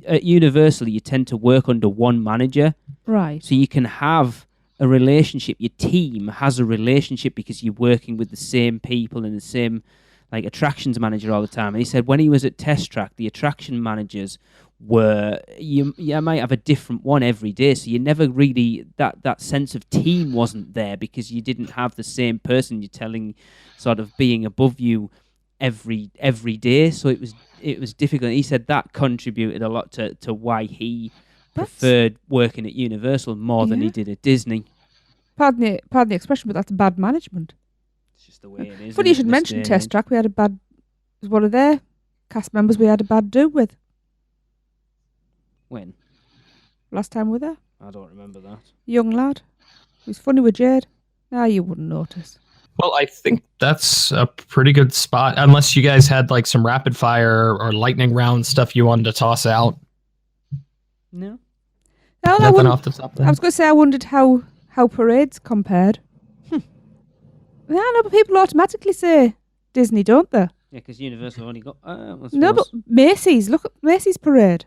Speaker 3: at Universal you tend to work under one manager,
Speaker 4: right?
Speaker 3: So you can have a relationship. Your team has a relationship because you're working with the same people and the same attractions manager all the time. And he said when he was at Test Track, the attraction managers were you might have a different one every day, so you never really that sense of team wasn't there because you didn't have the same person you're telling sort of being above you every day. So it was difficult. And he said that contributed a lot to why he preferred working at Universal more than he did at Disney.
Speaker 4: Pardon the expression, but that's bad management.
Speaker 3: It's just the way it is.
Speaker 4: Funny you should mention Test Track. We had one of their cast members we had a bad do with.
Speaker 3: When?
Speaker 4: Last time we were there.
Speaker 3: I don't remember that.
Speaker 4: Young lad. He was funny with Jade. You wouldn't notice.
Speaker 2: Well, I think that's a pretty good spot, unless you guys had like some rapid fire or lightning round stuff you wanted to toss out.
Speaker 3: No.
Speaker 4: No,
Speaker 2: Nothing off the top of
Speaker 4: I was going to say I wondered how parades compared. Yeah, no, but people automatically say Disney, don't they?
Speaker 3: Yeah, because Universal only got.
Speaker 4: No, but Macy's. Look at Macy's parade.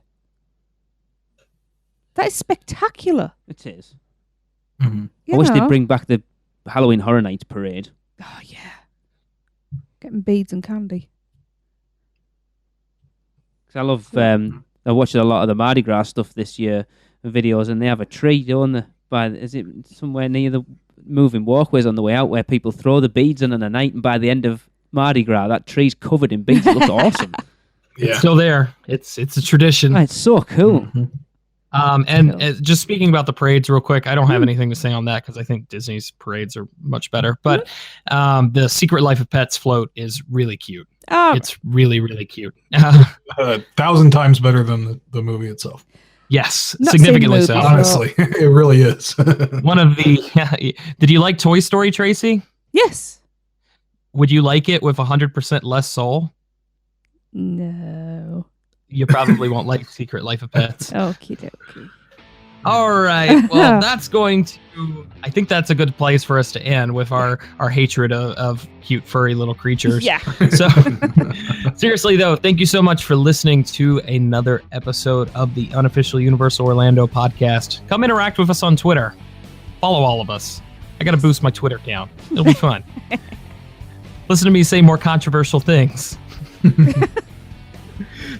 Speaker 4: That is spectacular.
Speaker 3: It is.
Speaker 5: Mm-hmm.
Speaker 3: I wish they'd bring back the Halloween Horror Nights parade.
Speaker 4: Oh yeah, getting beads and candy.
Speaker 3: Because I love. I watched a lot of the Mardi Gras stuff this year, videos, and they have a tree, don't they? Is it somewhere near the moving walkways on the way out where people throw the beads in the night, and by the end of Mardi Gras, that tree's covered in beads. It looks awesome.
Speaker 2: Yeah. It's still there. It's a tradition.
Speaker 3: Oh, it's so cool.
Speaker 2: Mm-hmm. And just speaking about the parades real quick, I don't have anything to say on that because I think Disney's parades are much better. But the Secret Life of Pets float is really cute. Oh. It's really, really cute.
Speaker 5: 1,000 times better than the movie itself.
Speaker 2: Yes, significantly so.
Speaker 5: Honestly, it really is.
Speaker 2: One of the... Did you like Toy Story, Tracy?
Speaker 4: Yes.
Speaker 2: Would you like it with 100% less soul?
Speaker 4: No.
Speaker 2: You probably won't like Secret Life of Pets.
Speaker 4: Okay.
Speaker 2: All right. Well, that's going to... I think that's a good place for us to end with our hatred of cute, furry little creatures.
Speaker 4: Yeah.
Speaker 2: So, seriously, though, thank you so much for listening to another episode of the Unofficial Universal Orlando podcast. Come interact with us on Twitter. Follow all of us. I got to boost my Twitter count. It'll be fun. Listen to me say more controversial things.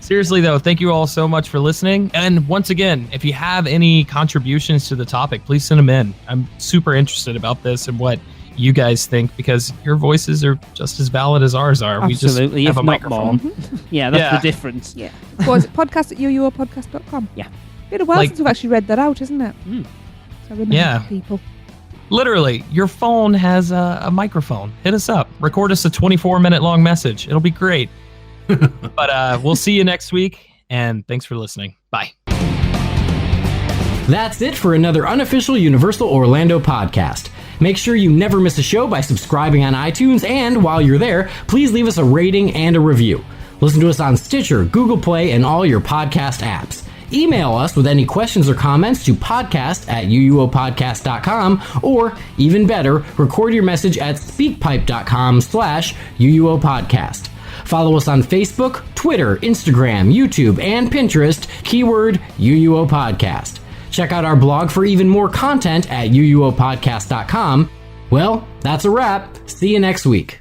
Speaker 2: Seriously, though, thank you all so much for listening. And once again, if you have any contributions to the topic, please send them in. I'm super interested about this and what you guys think, because your voices are just as valid as ours are.
Speaker 3: Absolutely,
Speaker 2: we just have a microphone.
Speaker 3: Yeah, that's the difference.
Speaker 4: Yeah. Was it podcast at UUOpodcast.com?
Speaker 3: Yeah.
Speaker 4: Been a while since we've actually read that out, isn't it?
Speaker 3: Mm.
Speaker 4: So I remember people.
Speaker 2: Literally, your phone has a microphone. Hit us up. Record us a 24-minute long message. It'll be great. But we'll see you next week, and thanks for listening. Bye.
Speaker 1: That's it for another Unofficial Universal Orlando podcast. Make sure you never miss a show by subscribing on iTunes, and while you're there, please leave us a rating and a review. Listen to us on Stitcher, Google Play, and all your podcast apps. Email us with any questions or comments to podcast@uuopodcast.com, or even better, record your message at speakpipe.com/uuopodcast. Follow us on Facebook, Twitter, Instagram, YouTube, and Pinterest, keyword UUO Podcast. Check out our blog for even more content at uuopodcast.com. Well, that's a wrap. See you next week.